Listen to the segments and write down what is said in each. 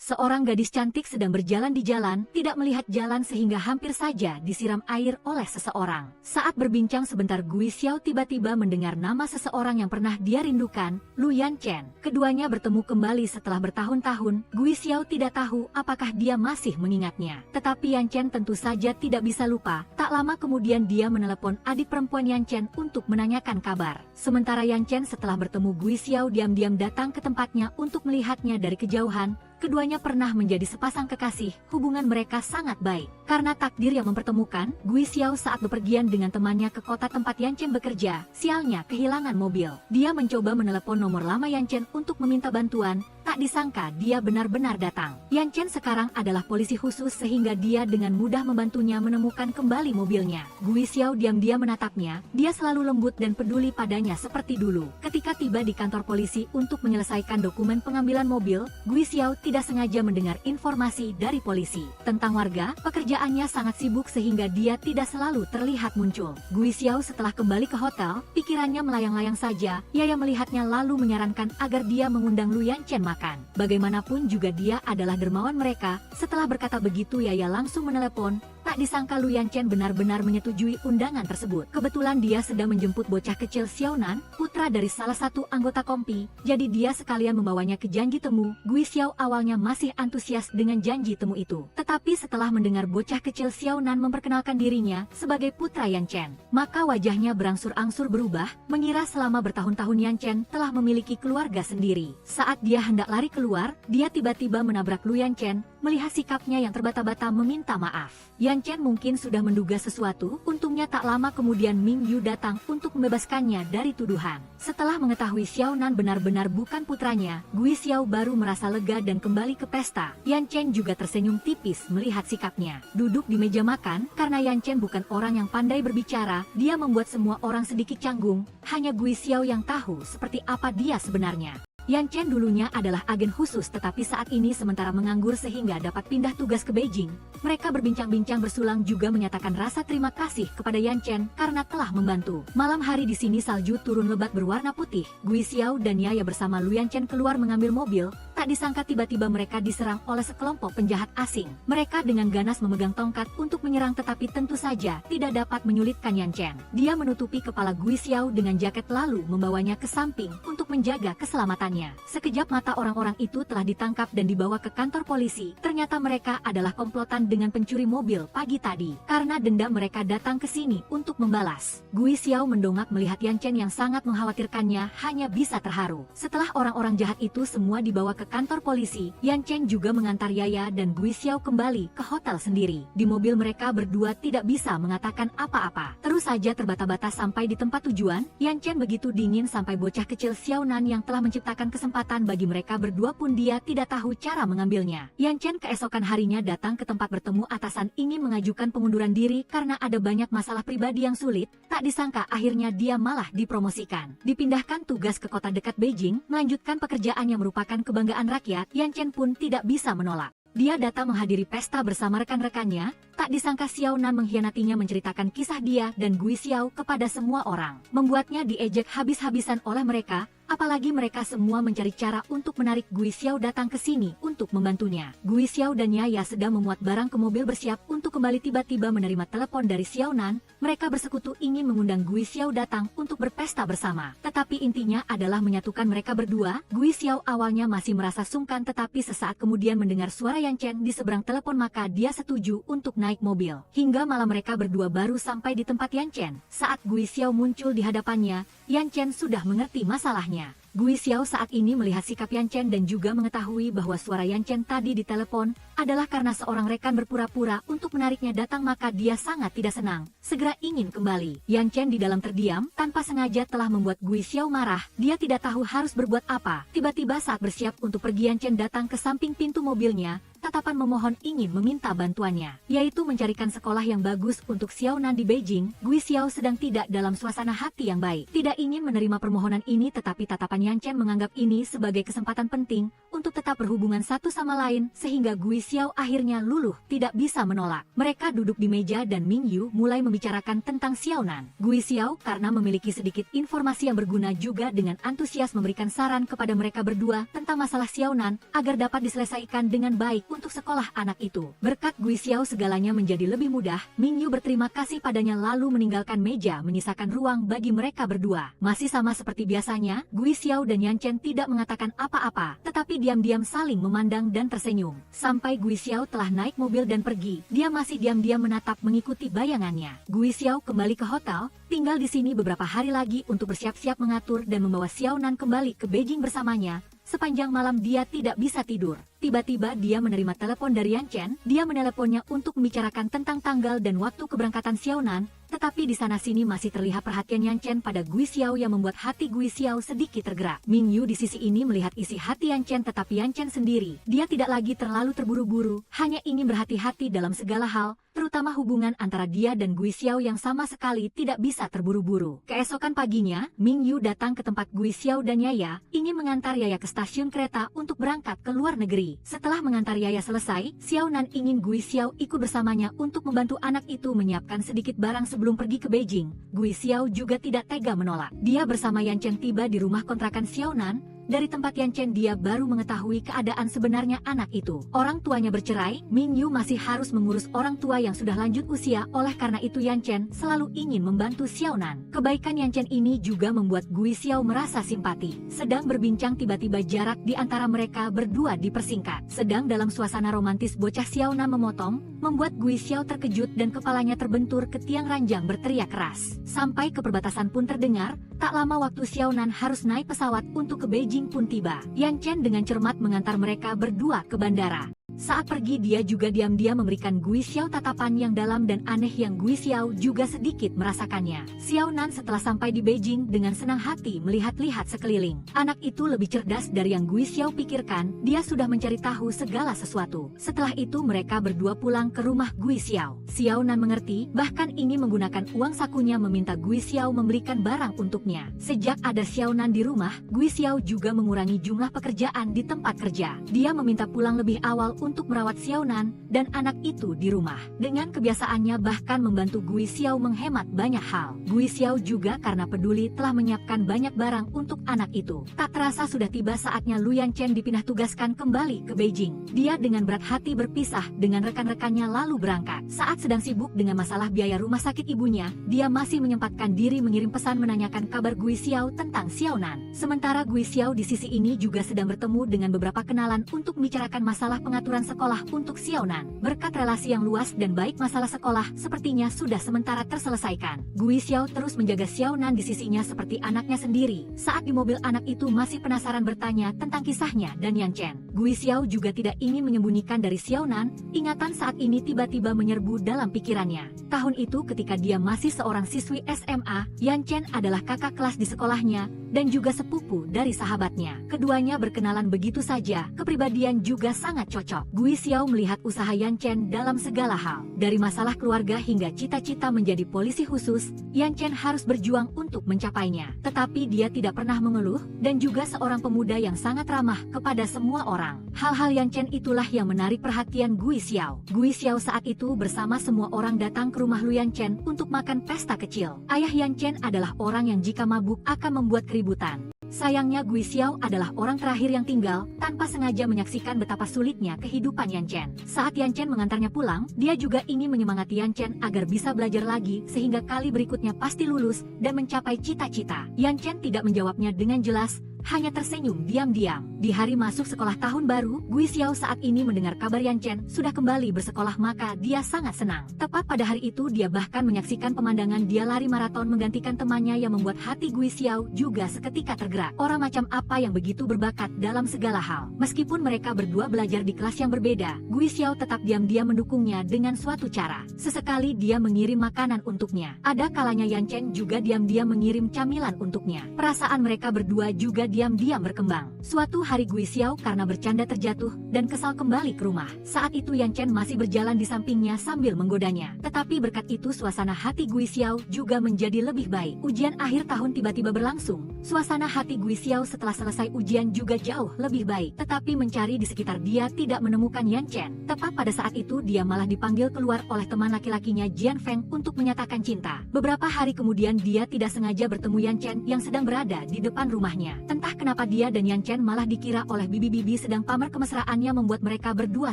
Seorang gadis cantik sedang berjalan di jalan, tidak melihat jalan sehingga hampir saja disiram air oleh seseorang. Saat berbincang sebentar, Gui Xiao tiba-tiba mendengar nama seseorang yang pernah dia rindukan, Lu Yanchen. Keduanya bertemu kembali setelah bertahun-tahun. Gui Xiao tidak tahu apakah dia masih mengingatnya. Tetapi Yanchen tentu saja tidak bisa lupa. Tak lama kemudian dia menelepon adik perempuan Yanchen untuk menanyakan kabar. Sementara Yanchen setelah bertemu Gui Xiao diam-diam datang ke tempatnya untuk melihatnya dari kejauhan. Keduanya pernah menjadi sepasang kekasih, hubungan mereka sangat baik. Karena takdir yang mempertemukan, Gui Xiao saat bepergian dengan temannya ke kota tempat Yanchen bekerja, sialnya kehilangan mobil. Dia mencoba menelepon nomor lama Yanchen untuk meminta bantuan, tak disangka dia benar-benar datang. Yanchen sekarang adalah polisi khusus sehingga dia dengan mudah membantunya menemukan kembali mobilnya. Gui Xiao diam-diam menatapnya, dia selalu lembut dan peduli padanya seperti dulu. Ketika tiba di kantor polisi untuk menyelesaikan dokumen pengambilan mobil, Gui Xiao tidak sengaja mendengar informasi dari polisi tentang warga. Pekerjaannya sangat sibuk sehingga dia tidak selalu terlihat muncul. Gui Xiao setelah kembali ke hotel, pikirannya melayang-layang saja. Yaya melihatnya lalu menyarankan agar dia mengundang Lu Yanchen makan. Bagaimanapun juga dia adalah dermawan mereka. Setelah berkata begitu, Yaya langsung menelepon. Tak disangka Lu Yanchen benar-benar menyetujui undangan tersebut. Kebetulan dia sedang menjemput bocah kecil Xiaonan, putra dari salah satu anggota kompi. Jadi dia sekalian membawanya ke janji temu. Gui Xiao awalnya masih antusias dengan janji temu itu. Tetapi setelah mendengar bocah kecil Xiaonan memperkenalkan dirinya sebagai putra Yanchen, maka wajahnya berangsur-angsur berubah, mengira selama bertahun-tahun Yanchen telah memiliki keluarga sendiri. Saat dia hendak lari keluar, dia tiba-tiba menabrak Lu Yanchen. Melihat sikapnya yang terbata-bata meminta maaf, Yanchen mungkin sudah menduga sesuatu. Untungnya tak lama kemudian Ming Yu datang untuk membebaskannya dari tuduhan. Setelah mengetahui Xiaonan benar-benar bukan putranya, Gui Xiao baru merasa lega dan kembali ke pesta. Yanchen juga tersenyum tipis melihat sikapnya. Duduk di meja makan, karena Yanchen bukan orang yang pandai berbicara, dia membuat semua orang sedikit canggung. Hanya Gui Xiao yang tahu seperti apa dia sebenarnya. Yanchen dulunya adalah agen khusus tetapi saat ini sementara menganggur sehingga dapat pindah tugas ke Beijing. Mereka berbincang-bincang bersulang juga menyatakan rasa terima kasih kepada Yanchen karena telah membantu. Malam hari di sini salju turun lebat berwarna putih. Gui Xiao dan Yaya bersama Lu Yanchen keluar mengambil mobil. Tak disangka tiba-tiba mereka diserang oleh sekelompok penjahat asing. Mereka dengan ganas memegang tongkat untuk menyerang tetapi tentu saja tidak dapat menyulitkan Yanchen. Dia menutupi kepala Gui Xiao dengan jaket lalu membawanya ke samping untuk menjaga keselamatannya. Sekejap mata orang-orang itu telah ditangkap dan dibawa ke kantor polisi. Ternyata mereka adalah komplotan dengan pencuri mobil pagi tadi. Karena dendam mereka datang ke sini untuk membalas. Gui Xiao mendongak melihat Yanchen yang sangat mengkhawatirkannya, hanya bisa terharu. Setelah orang-orang jahat itu semua dibawa ke kantor polisi, Yanchen juga mengantar Yaya dan Gui Xiao kembali ke hotel sendiri. Di mobil mereka berdua tidak bisa mengatakan apa-apa. Terus saja terbata-bata sampai di tempat tujuan. Yanchen begitu dingin sampai bocah kecil Xiaonan yang telah menciptakan kesempatan bagi mereka berdua pun dia tidak tahu cara mengambilnya. Yanchen keesokan harinya datang ke tempat bertemu atasan ingin mengajukan pengunduran diri karena ada banyak masalah pribadi yang sulit. Tak disangka akhirnya dia malah dipromosikan. Dipindahkan tugas ke kota dekat Beijing, melanjutkan pekerjaan yang merupakan kebanggaan rakyat. Yanchen pun tidak bisa menolak. Dia datang menghadiri pesta bersama rekan-rekannya. Tak disangka Xiaonan mengkhianatinya menceritakan kisah dia dan Gui Xiao kepada semua orang. Membuatnya diejek habis-habisan oleh mereka. Apalagi mereka semua mencari cara untuk menarik Gui Xiao datang ke sini untuk membantunya. Gui Xiao dan Yaya sedang memuat barang ke mobil bersiap untuk kembali tiba-tiba menerima telepon dari Xiaonan. Mereka bersekutu ingin mengundang Gui Xiao datang untuk berpesta bersama. Tetapi intinya adalah menyatukan mereka berdua. Gui Xiao awalnya masih merasa sungkan tetapi sesaat kemudian mendengar suara Yanchen di seberang telepon maka dia setuju untuk naik mobil. Hingga malam mereka berdua baru sampai di tempat Yanchen. Saat Gui Xiao muncul di hadapannya, Yanchen sudah mengerti masalahnya. Gui Xiao saat ini melihat sikap Yanchen dan juga mengetahui bahwa suara Yanchen tadi di telepon adalah karena seorang rekan berpura-pura untuk menariknya datang maka dia sangat tidak senang, segera ingin kembali. Yanchen di dalam terdiam, tanpa sengaja telah membuat Gui Xiao marah. Dia tidak tahu harus berbuat apa. Tiba-tiba saat bersiap untuk pergi Yanchen datang ke samping pintu mobilnya. tatapan memohon ingin meminta bantuannya, yaitu mencarikan sekolah yang bagus untuk Xiaonan di Beijing. Gui Xiao sedang tidak dalam suasana hati yang baik. Tidak ingin menerima permohonan ini, tetapi tatapan Yan Chen menganggap ini sebagai kesempatan penting untuk tetap berhubungan satu sama lain, sehingga Gui Xiao akhirnya luluh, tidak bisa menolak. Mereka duduk di meja dan Ming Yu mulai membicarakan tentang Xiaonan. Gui Xiao karena memiliki sedikit informasi yang berguna juga dengan antusias memberikan saran kepada mereka berdua tentang masalah Xiaonan agar dapat diselesaikan dengan baik untuk sekolah anak itu. Berkat Gui Xiao segalanya menjadi lebih mudah. Ming Yu berterima kasih padanya lalu meninggalkan meja menyisakan ruang bagi mereka berdua. Masih sama seperti biasanya, Gui Xiao dan Yan Chen tidak mengatakan apa-apa, tetapi diam-diam saling memandang dan tersenyum. Sampai Gui Xiao telah naik mobil dan pergi, dia masih diam-diam menatap mengikuti bayangannya. Gui Xiao kembali ke hotel, tinggal di sini beberapa hari lagi untuk bersiap-siap mengatur dan membawa Xiaonan kembali ke Beijing bersamanya. Sepanjang malam dia tidak bisa tidur. Tiba-tiba dia menerima telepon dari Yan Chen. Dia meneleponnya untuk membicarakan tentang tanggal dan waktu keberangkatan Xiaonan. Tetapi di sana-sini masih terlihat perhatian Yan Chen pada Gui Xiao yang membuat hati Gui Xiao sedikit tergerak. Ming Yu di sisi ini melihat isi hati Yan Chen, tetapi Yan Chen sendiri, dia tidak lagi terlalu terburu-buru, hanya ingin berhati-hati dalam segala hal, terutama hubungan antara dia dan Gui Xiao yang sama sekali tidak bisa terburu-buru. Keesokan paginya, Ming Yu datang ke tempat Gui Xiao dan Yaya, ingin mengantar Yaya ke stasiun kereta untuk berangkat ke luar negeri. Setelah mengantar Yaya selesai, Xiaonan ingin Gui Xiao ikut bersamanya untuk membantu anak itu menyiapkan sedikit barang sebelum pergi ke Beijing. Gui Xiao juga tidak tega menolak. Dia bersama Yan Chen tiba di rumah kontrakan Xiaonan. Dari tempat Yan Chen dia baru mengetahui keadaan sebenarnya anak itu. Orang tuanya bercerai, Ming Yu masih harus mengurus orang tua yang sudah lanjut usia, oleh karena itu Yan Chen selalu ingin membantu Xiaonan. Kebaikan Yan Chen ini juga membuat Gui Xiao merasa simpati. Sedang berbincang tiba-tiba jarak di antara mereka berdua dipersingkat. Sedang dalam suasana romantis bocah Xiaonan memotong, membuat Gui Xiao terkejut dan kepalanya terbentur ke tiang ranjang berteriak keras. Sampai ke perbatasan pun terdengar, tak lama waktu Xiaonan harus naik pesawat untuk ke Beijing pun tiba. Yan Chen dengan cermat mengantar mereka berdua ke bandara. Saat pergi dia juga diam-diam memberikan Gui Xiao tatapan yang dalam dan aneh yang Gui Xiao juga sedikit merasakannya. Xiaonan setelah sampai di Beijing dengan senang hati melihat-lihat sekeliling. Anak itu lebih cerdas dari yang Gui Xiao pikirkan, dia sudah mencari tahu segala sesuatu. Setelah itu mereka berdua pulang ke rumah Gui Xiao. Xiaonan mengerti, bahkan ingin menggunakan uang sakunya meminta Gui Xiao membelikan barang untuknya. Sejak ada Xiaonan di rumah, Gui Xiao juga mengurangi jumlah pekerjaan di tempat kerja. Dia meminta pulang lebih awal untuk merawat Xiaonan dan anak itu di rumah. Dengan kebiasaannya bahkan membantu Gui Xiao menghemat banyak hal. Gui Xiao juga karena peduli telah menyiapkan banyak barang untuk anak itu. Tak terasa sudah tiba saatnya Lu Yan Chen dipindah tugaskan kembali ke Beijing. Dia dengan berat hati berpisah dengan rekan-rekannya lalu berangkat. Saat sedang sibuk dengan masalah biaya rumah sakit ibunya, dia masih menyempatkan diri mengirim pesan menanyakan kabar Gui Xiao tentang Xiaonan. Sementara Gui Xiao di sisi ini juga sedang bertemu dengan beberapa kenalan untuk membicarakan masalah pengaturan sekolah untuk Xiaonan. Berkat relasi yang luas dan baik, masalah sekolah sepertinya sudah sementara terselesaikan. Gui Xiao terus menjaga Xiaonan di sisinya seperti anaknya sendiri. Saat di mobil anak itu masih penasaran bertanya tentang kisahnya dan Yan Chen. Gui Xiao juga tidak ingin menyembunyikan dari Xiaonan, ingatan saat ini tiba-tiba menyerbu dalam pikirannya. Tahun itu ketika dia masih seorang siswi SMA, Yan Chen adalah kakak kelas di sekolahnya dan juga sepupu dari sahabatnya. Keduanya berkenalan begitu saja, kepribadian juga sangat cocok. Gui Xiao melihat usaha Yan Chen dalam segala hal. Dari masalah keluarga hingga cita-cita menjadi polisi khusus, Yan Chen harus berjuang untuk mencapainya. Tetapi dia tidak pernah mengeluh, dan juga seorang pemuda yang sangat ramah kepada semua orang. Hal-hal Yan Chen itulah yang menarik perhatian Gui Xiao. Gui Xiao saat itu bersama semua orang datang ke rumah Lu Yan Chen untuk makan pesta kecil. Ayah Yan Chen adalah orang yang jika mabuk akan membuat keributan. Sayangnya Gui Xiao adalah orang terakhir yang tinggal, tanpa sengaja menyaksikan betapa sulitnya kehidupan Yan Chen. Saat Yan Chen mengantarnya pulang, dia juga ingin menyemangati Yan Chen agar bisa belajar lagi sehingga kali berikutnya pasti lulus dan mencapai cita-cita. Yan Chen tidak menjawabnya dengan jelas, hanya tersenyum diam-diam. Di hari masuk sekolah tahun baru, Gui Xiao saat ini mendengar kabar Yan Chen sudah kembali bersekolah, maka dia sangat senang. Tepat pada hari itu dia bahkan menyaksikan pemandangan dia lari maraton menggantikan temannya yang membuat hati Gui Xiao juga seketika tergerak. Orang macam apa yang begitu berbakat dalam segala hal. Meskipun mereka berdua belajar di kelas yang berbeda, Gui Xiao tetap diam-diam mendukungnya dengan suatu cara. Sesekali dia mengirim makanan untuknya. Ada kalanya Yan Chen juga diam-diam mengirim camilan untuknya. Perasaan mereka berdua juga diam-diam berkembang. Suatu hari Gui Xiao karena bercanda terjatuh dan kesal kembali ke rumah. Saat itu Yan Chen masih berjalan di sampingnya sambil menggodanya. Tetapi berkat itu suasana hati Gui Xiao juga menjadi lebih baik. Ujian akhir tahun tiba-tiba berlangsung. Suasana hati Gui Xiao setelah selesai ujian juga jauh lebih baik. Tetapi mencari di sekitar dia tidak menemukan Yan Chen. Tepat pada saat itu dia malah dipanggil keluar oleh teman laki-lakinya Jian Feng untuk menyatakan cinta. Beberapa hari kemudian dia tidak sengaja bertemu Yan Chen yang sedang berada di depan rumahnya. Entah kenapa dia dan Yan Chen malah dikira oleh bibi-bibi sedang pamer kemesraannya membuat mereka berdua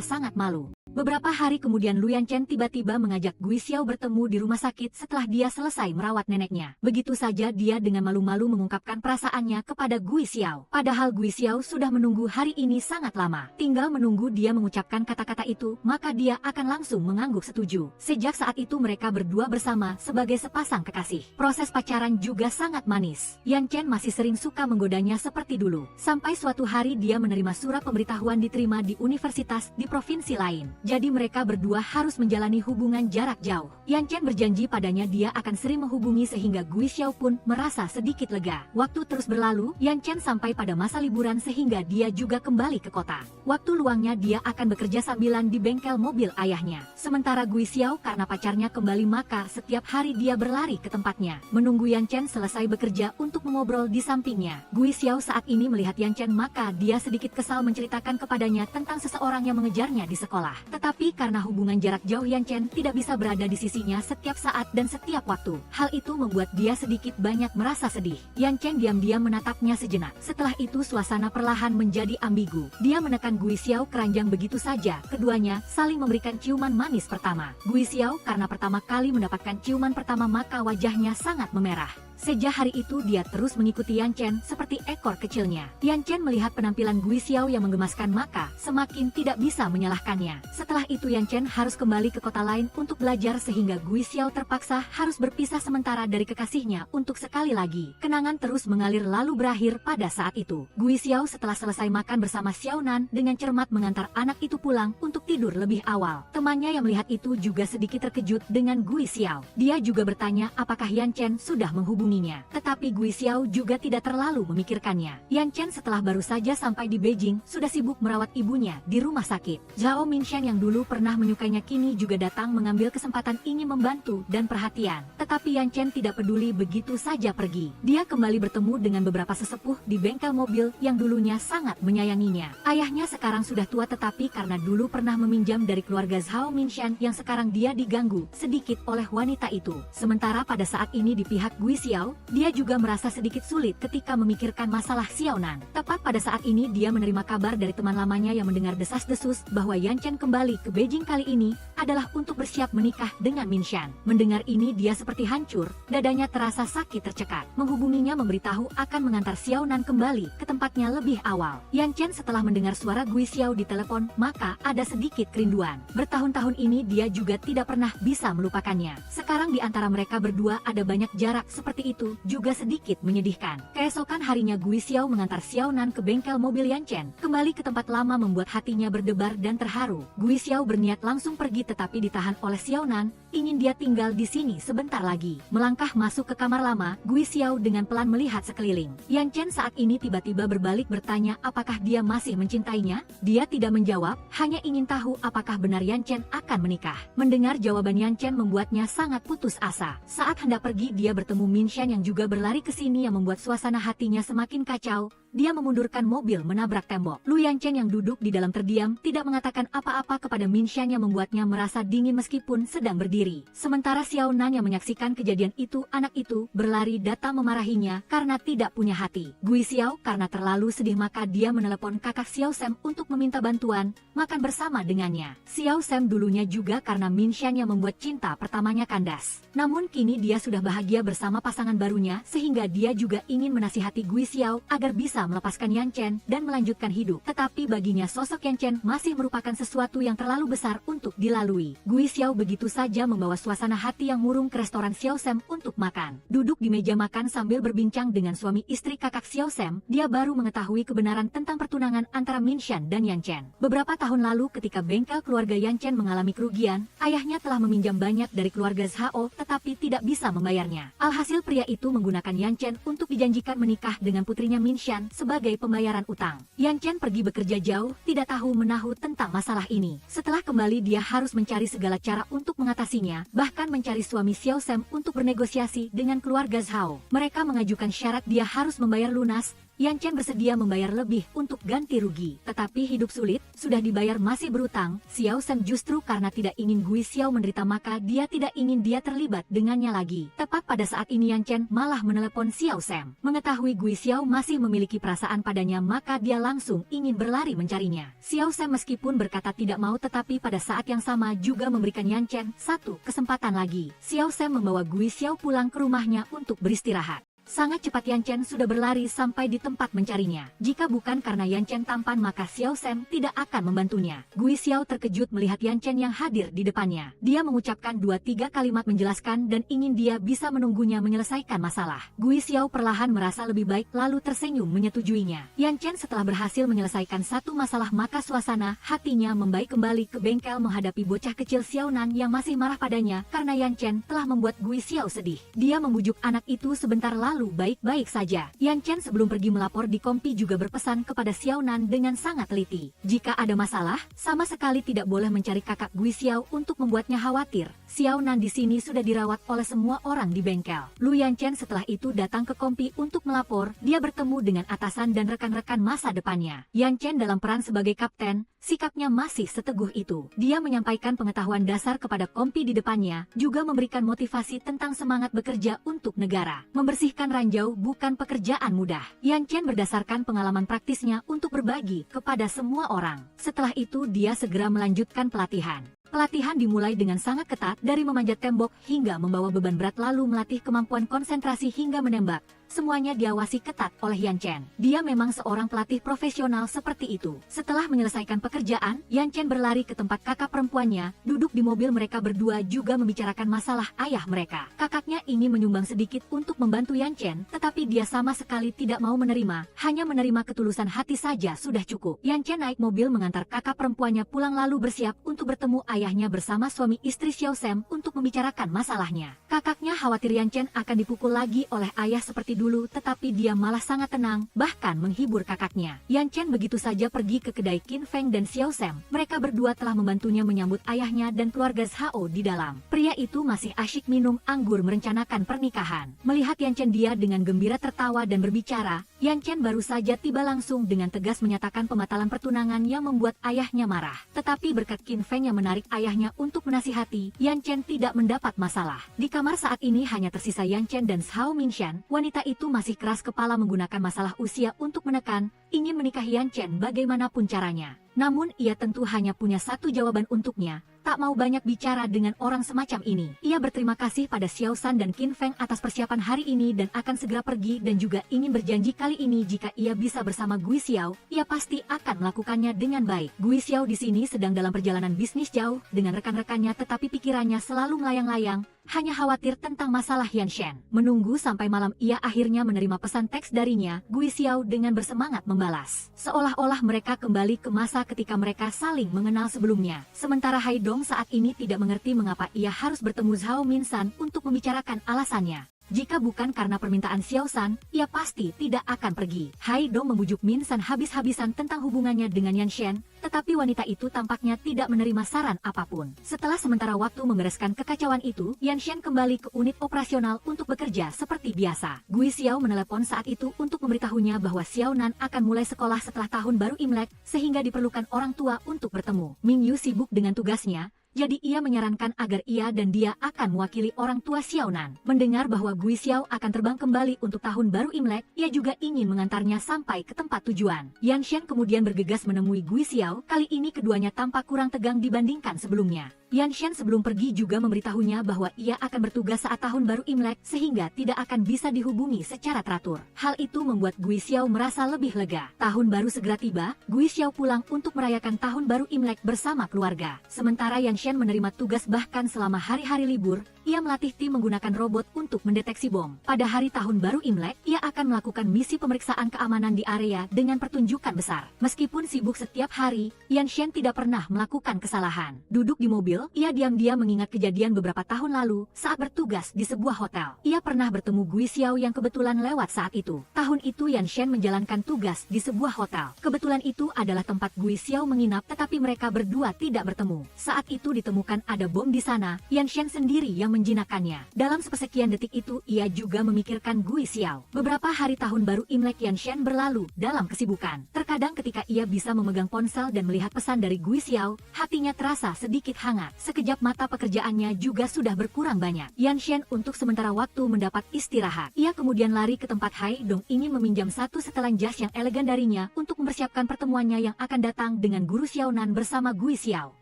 sangat malu. Beberapa hari kemudian Lu Yan Chen tiba-tiba mengajak Gui Xiao bertemu di rumah sakit setelah dia selesai merawat neneknya. Begitu saja dia dengan malu-malu mengungkapkan perasaannya kepada Gui Xiao. Padahal Gui Xiao sudah menunggu hari ini sangat lama. Tinggal menunggu dia mengucapkan kata-kata itu, maka dia akan langsung mengangguk setuju. Sejak saat itu mereka berdua bersama sebagai sepasang kekasih. Proses pacaran juga sangat manis. Yan Chen masih sering suka menggodanya seperti dulu. Sampai suatu hari dia menerima surat pemberitahuan diterima di universitas di provinsi lain. Jadi mereka berdua harus menjalani hubungan jarak jauh. Yan Chen berjanji padanya dia akan sering menghubungi sehingga Gui Xiao pun merasa sedikit lega. Waktu terus berlalu, Yan Chen sampai pada masa liburan sehingga dia juga kembali ke kota. Waktu luangnya dia akan bekerja sambilan di bengkel mobil ayahnya. Sementara Gui Xiao karena pacarnya kembali maka setiap hari dia berlari ke tempatnya. Menunggu Yan Chen selesai bekerja untuk mengobrol di sampingnya. Gui Xiao saat ini melihat Yan Chen maka dia sedikit kesal menceritakan kepadanya tentang seseorang yang mengejarnya di sekolah. Tetapi karena hubungan jarak jauh Yan Chen tidak bisa berada di sisinya setiap saat dan setiap waktu. Hal itu membuat dia sedikit banyak merasa sedih. Yan Chen diam-diam menatapnya sejenak. Setelah itu suasana perlahan menjadi ambigu. Dia menekan Gui Xiao keranjang begitu saja. Keduanya saling memberikan ciuman manis pertama. Gui Xiao karena pertama kali mendapatkan ciuman pertama maka wajahnya sangat memerah. Sejak hari itu dia terus mengikuti Yan Chen seperti ekor kecilnya. Yan Chen melihat penampilan Gui Xiao yang menggemaskan maka semakin tidak bisa menyalahkannya. Setelah itu Yan Chen harus kembali ke kota lain untuk belajar sehingga Gui Xiao terpaksa harus berpisah sementara dari kekasihnya untuk sekali lagi. Kenangan terus mengalir lalu berakhir pada saat itu. Gui Xiao setelah selesai makan bersama Xiao Nan dengan cermat mengantar anak itu pulang untuk tidur lebih awal. Temannya yang melihat itu juga sedikit terkejut dengan Gui Xiao. Dia juga bertanya apakah Yan Chen sudah menghubunginya. Tetapi Gui Xiao juga tidak terlalu memikirkannya. Yan Chen setelah baru saja sampai di Beijing sudah sibuk merawat ibunya di rumah sakit. Zhao Minshan yang dulu pernah menyukainya kini juga datang mengambil kesempatan ingin membantu dan perhatian. Tetapi Yan Chen tidak peduli begitu saja pergi. Dia kembali bertemu dengan beberapa sesepuh di bengkel mobil yang dulunya sangat menyayanginya. Ayahnya sekarang sudah tua tetapi karena dulu pernah meminjam dari keluarga Zhao Minshan yang sekarang dia diganggu sedikit oleh wanita itu. Sementara pada saat ini di pihak Gui Xiao, dia juga merasa sedikit sulit ketika memikirkan masalah Xiao Nan. Tepat pada saat ini dia menerima kabar dari teman lamanya yang mendengar desas-desus bahwa Yan Chen kembali ke Beijing kali ini adalah untuk bersiap menikah dengan Minshan. Mendengar ini dia seperti hancur, dadanya terasa sakit tercekat. Menghubunginya memberitahu akan mengantar Xiao Nan kembali ke tempatnya lebih awal. Yan Chen setelah mendengar suara Gui Xiao di telepon maka ada sedikit kerinduan. Bertahun-tahun ini dia juga tidak pernah bisa melupakannya. Sekarang di antara mereka berdua ada banyak jarak seperti itu juga sedikit menyedihkan. Keesokan harinya Gui Xiao mengantar Xiao Nan ke bengkel mobil Yan Chen. Kembali ke tempat lama membuat hatinya berdebar dan terharu. Gui Xiao berniat langsung pergi tetapi ditahan oleh Xiao Nan, ingin dia tinggal di sini sebentar lagi. Melangkah masuk ke kamar lama, Gui Xiao dengan pelan melihat sekeliling. Yan Chen saat ini tiba-tiba berbalik bertanya apakah dia masih mencintainya. Dia tidak menjawab, hanya ingin tahu apakah benar Yan Chen akan menikah. Mendengar jawaban Yan Chen membuatnya sangat putus asa. Saat hendak pergi dia bertemu Minshan yang juga berlari ke sini yang membuat suasana hatinya semakin kacau. Dia memundurkan mobil menabrak tembok. Lu Yan Chen yang duduk di dalam terdiam tidak mengatakan apa-apa kepada Minshan yang membuatnya merasa dingin meskipun sedang berdiri. Sementara Xiao Nan yang menyaksikan kejadian itu, anak itu berlari datang memarahinya karena tidak punya hati. Gui Xiao karena terlalu sedih maka dia menelepon kakak Xiao Sam untuk meminta bantuan makan bersama dengannya. Xiao Sam dulunya juga karena Minshan yang membuat cinta pertamanya kandas. Namun kini dia sudah bahagia bersama pasangan barunya sehingga dia juga ingin menasihati Gui Xiao agar bisa melepaskan Yan Chen dan melanjutkan hidup. Tetapi baginya sosok Yan Chen masih merupakan sesuatu yang terlalu besar untuk dilalui. Gui Xiao begitu saja membawa suasana hati yang murung ke restoran Xiao Sam untuk makan. Duduk di meja makan sambil berbincang dengan suami istri kakak Xiao Sam, dia baru mengetahui kebenaran tentang pertunangan antara Min Shan dan Yan Chen. Beberapa tahun lalu ketika bengkel keluarga Yan Chen mengalami kerugian, ayahnya telah meminjam banyak dari keluarga Zhao tetapi tidak bisa membayarnya. Alhasil pria itu menggunakan Yan Chen untuk dijanjikan menikah dengan putrinya Min Shan sebagai pembayaran utang. Yan Chen pergi bekerja jauh, tidak tahu menahu tentang masalah ini. Setelah kembali dia harus mencari segala cara untuk mengatasinya, bahkan mencari suami Xiao Sam untuk bernegosiasi dengan keluarga Zhao. Mereka mengajukan syarat dia harus membayar lunas. Yan Chen bersedia membayar lebih untuk ganti rugi. Tetapi hidup sulit, sudah dibayar masih berutang. Xiao Sam justru karena tidak ingin Gui Xiao menderita maka dia tidak ingin dia terlibat dengannya lagi. Tepat pada saat ini Yan Chen malah menelepon Xiao Sam. Mengetahui Gui Xiao masih memiliki perasaan padanya maka dia langsung ingin berlari mencarinya. Xiao Sam meskipun berkata tidak mau tetapi pada saat yang sama juga memberikan Yan Chen satu kesempatan lagi. Xiao Sam membawa Gui Xiao pulang ke rumahnya untuk beristirahat. Sangat cepat Yan Chen sudah berlari sampai di tempat mencarinya. Jika bukan karena Yan Chen tampan maka Xiao Sam tidak akan membantunya. Gui Xiao terkejut melihat Yan Chen yang hadir di depannya. Dia mengucapkan 2-3 kalimat menjelaskan dan ingin dia bisa menunggunya menyelesaikan masalah. Gui Xiao perlahan merasa lebih baik lalu tersenyum menyetujuinya. Yan Chen setelah berhasil menyelesaikan satu masalah maka suasana hatinya membaik kembali ke bengkel menghadapi bocah kecil Xiao Nan yang masih marah padanya karena Yan Chen telah membuat Gui Xiao sedih. Dia membujuk anak itu sebentar lalu baik-baik saja. Yan Chen sebelum pergi melapor di Kompi juga berpesan kepada Xiao Nan dengan sangat teliti. Jika ada masalah, sama sekali tidak boleh mencari kakak Gui Xiao untuk membuatnya khawatir. Xiao Nan di sini sudah dirawat oleh semua orang di bengkel. Lu Yan Chen setelah itu datang ke Kompi untuk melapor. Dia bertemu dengan atasan dan rekan-rekan masa depannya. Yan Chen dalam peran sebagai kapten, sikapnya masih seteguh itu. Dia menyampaikan pengetahuan dasar kepada Kompi di depannya, juga memberikan motivasi tentang semangat bekerja untuk negara. Membersihkan ranjau bukan pekerjaan mudah. Yan Chen berdasarkan pengalaman praktisnya untuk berbagi kepada semua orang. Setelah itu dia segera melanjutkan pelatihan. Pelatihan dimulai dengan sangat ketat dari memanjat tembok hingga membawa beban berat lalu melatih kemampuan konsentrasi hingga menembak. Semuanya diawasi ketat oleh Yan Chen. Dia memang seorang pelatih profesional seperti itu. Setelah menyelesaikan pekerjaan, Yan Chen berlari ke tempat kakak perempuannya, duduk di mobil mereka berdua juga membicarakan masalah ayah mereka. Kakaknya ingin menyumbang sedikit untuk membantu Yan Chen, tetapi dia sama sekali tidak mau menerima, hanya menerima ketulusan hati saja sudah cukup. Yan Chen naik mobil mengantar kakak perempuannya pulang lalu bersiap untuk bertemu ayahnya bersama suami istri Xiao Sam untuk membicarakan masalahnya. Kakaknya khawatir Yan Chen akan dipukul lagi oleh ayah seperti dulu tetapi dia malah sangat tenang, bahkan menghibur kakaknya. Yan Chen begitu saja pergi ke kedai Qin Feng dan Xiao Sam. Mereka berdua telah membantunya menyambut ayahnya dan keluarga Zhao di dalam. Pria itu masih asyik minum anggur merencanakan pernikahan. Melihat Yan Chen dia dengan gembira tertawa dan berbicara, Yan Chen baru saja tiba langsung dengan tegas menyatakan pembatalan pertunangan yang membuat ayahnya marah. Tetapi berkat Qin Feng yang menarik ayahnya untuk menasihati, Yan Chen tidak mendapat masalah. Di kamar saat ini hanya tersisa Yan Chen dan Zhao Minshan. Wanita itu masih keras kepala menggunakan masalah usia untuk menekan, ingin menikahi Yan Chen bagaimanapun caranya. Namun ia tentu hanya punya satu jawaban untuknya, tak mau banyak bicara dengan orang semacam ini. Ia berterima kasih pada Xiao San dan Qin Feng atas persiapan hari ini dan akan segera pergi dan juga ingin berjanji kali ini jika ia bisa bersama Gui Xiao, ia pasti akan melakukannya dengan baik. Gui Xiao di sini sedang dalam perjalanan bisnis jauh dengan rekan-rekannya tetapi pikirannya selalu melayang-layang, hanya khawatir tentang masalah Yan Shen. Menunggu sampai malam ia akhirnya menerima pesan teks darinya, Gui Xiao dengan bersemangat membalas. Seolah-olah mereka kembali ke masa ketika mereka saling mengenal sebelumnya. Sementara Haidong saat ini tidak mengerti mengapa ia harus bertemu Zhao Minsan untuk membicarakan alasannya. Jika bukan karena permintaan Xiao San, ia pasti tidak akan pergi. Haidong membujuk Minsan habis-habisan tentang hubungannya dengan Yan Shen, tetapi wanita itu tampaknya tidak menerima saran apapun. Setelah sementara waktu membereskan kekacauan itu, Yan Shen kembali ke unit operasional untuk bekerja seperti biasa. Gui Xiao menelepon saat itu untuk memberitahunya bahwa Xiao Nan akan mulai sekolah setelah tahun baru Imlek, sehingga diperlukan orang tua untuk bertemu. Ming Yu sibuk dengan tugasnya, jadi ia menyarankan agar ia dan dia akan mewakili orang tua Xiao Nan. Mendengar bahwa Gui Xiao akan terbang kembali untuk tahun baru Imlek, ia juga ingin mengantarnya sampai ke tempat tujuan. Yan Shen kemudian bergegas menemui Gui Xiao, kali ini keduanya tampak kurang tegang dibandingkan sebelumnya. Yan Shen sebelum pergi juga memberitahunya bahwa ia akan bertugas saat tahun baru Imlek sehingga tidak akan bisa dihubungi secara teratur. Hal itu membuat Gui Xiao merasa lebih lega. Tahun baru segera tiba, Gui Xiao pulang untuk merayakan tahun baru Imlek bersama keluarga. Sementara Yan Shen menerima tugas bahkan selama hari-hari libur, ia melatih tim menggunakan robot untuk mendeteksi bom. Pada hari tahun baru Imlek, ia akan melakukan misi pemeriksaan keamanan di area dengan pertunjukan besar. Meskipun sibuk setiap hari, Yan Shen tidak pernah melakukan kesalahan. Duduk di mobil, ia diam-diam mengingat kejadian beberapa tahun lalu saat bertugas di sebuah hotel. Ia pernah bertemu Gui Xiao yang kebetulan lewat saat itu. Tahun itu Yan Shen menjalankan tugas di sebuah hotel. Kebetulan itu adalah tempat Gui Xiao menginap, tetapi mereka berdua tidak bertemu. Saat itu ditemukan ada bom di sana, Yan Shen sendiri yang menjinakkannya. Dalam sepersekian detik itu, ia juga memikirkan Gui Xiao. Beberapa hari tahun baru Imlek Yan Shen berlalu dalam kesibukan. Terkadang ketika ia bisa memegang ponsel dan melihat pesan dari Gui Xiao, hatinya terasa sedikit hangat. Sekejap mata pekerjaannya juga sudah berkurang banyak. Yan Shen untuk sementara waktu mendapat istirahat. Ia kemudian lari ke tempat Hai Dong ingin meminjam satu setelan jas yang elegan darinya untuk mempersiapkan pertemuannya yang akan datang dengan guru Xiaonan bersama Gui Xiao.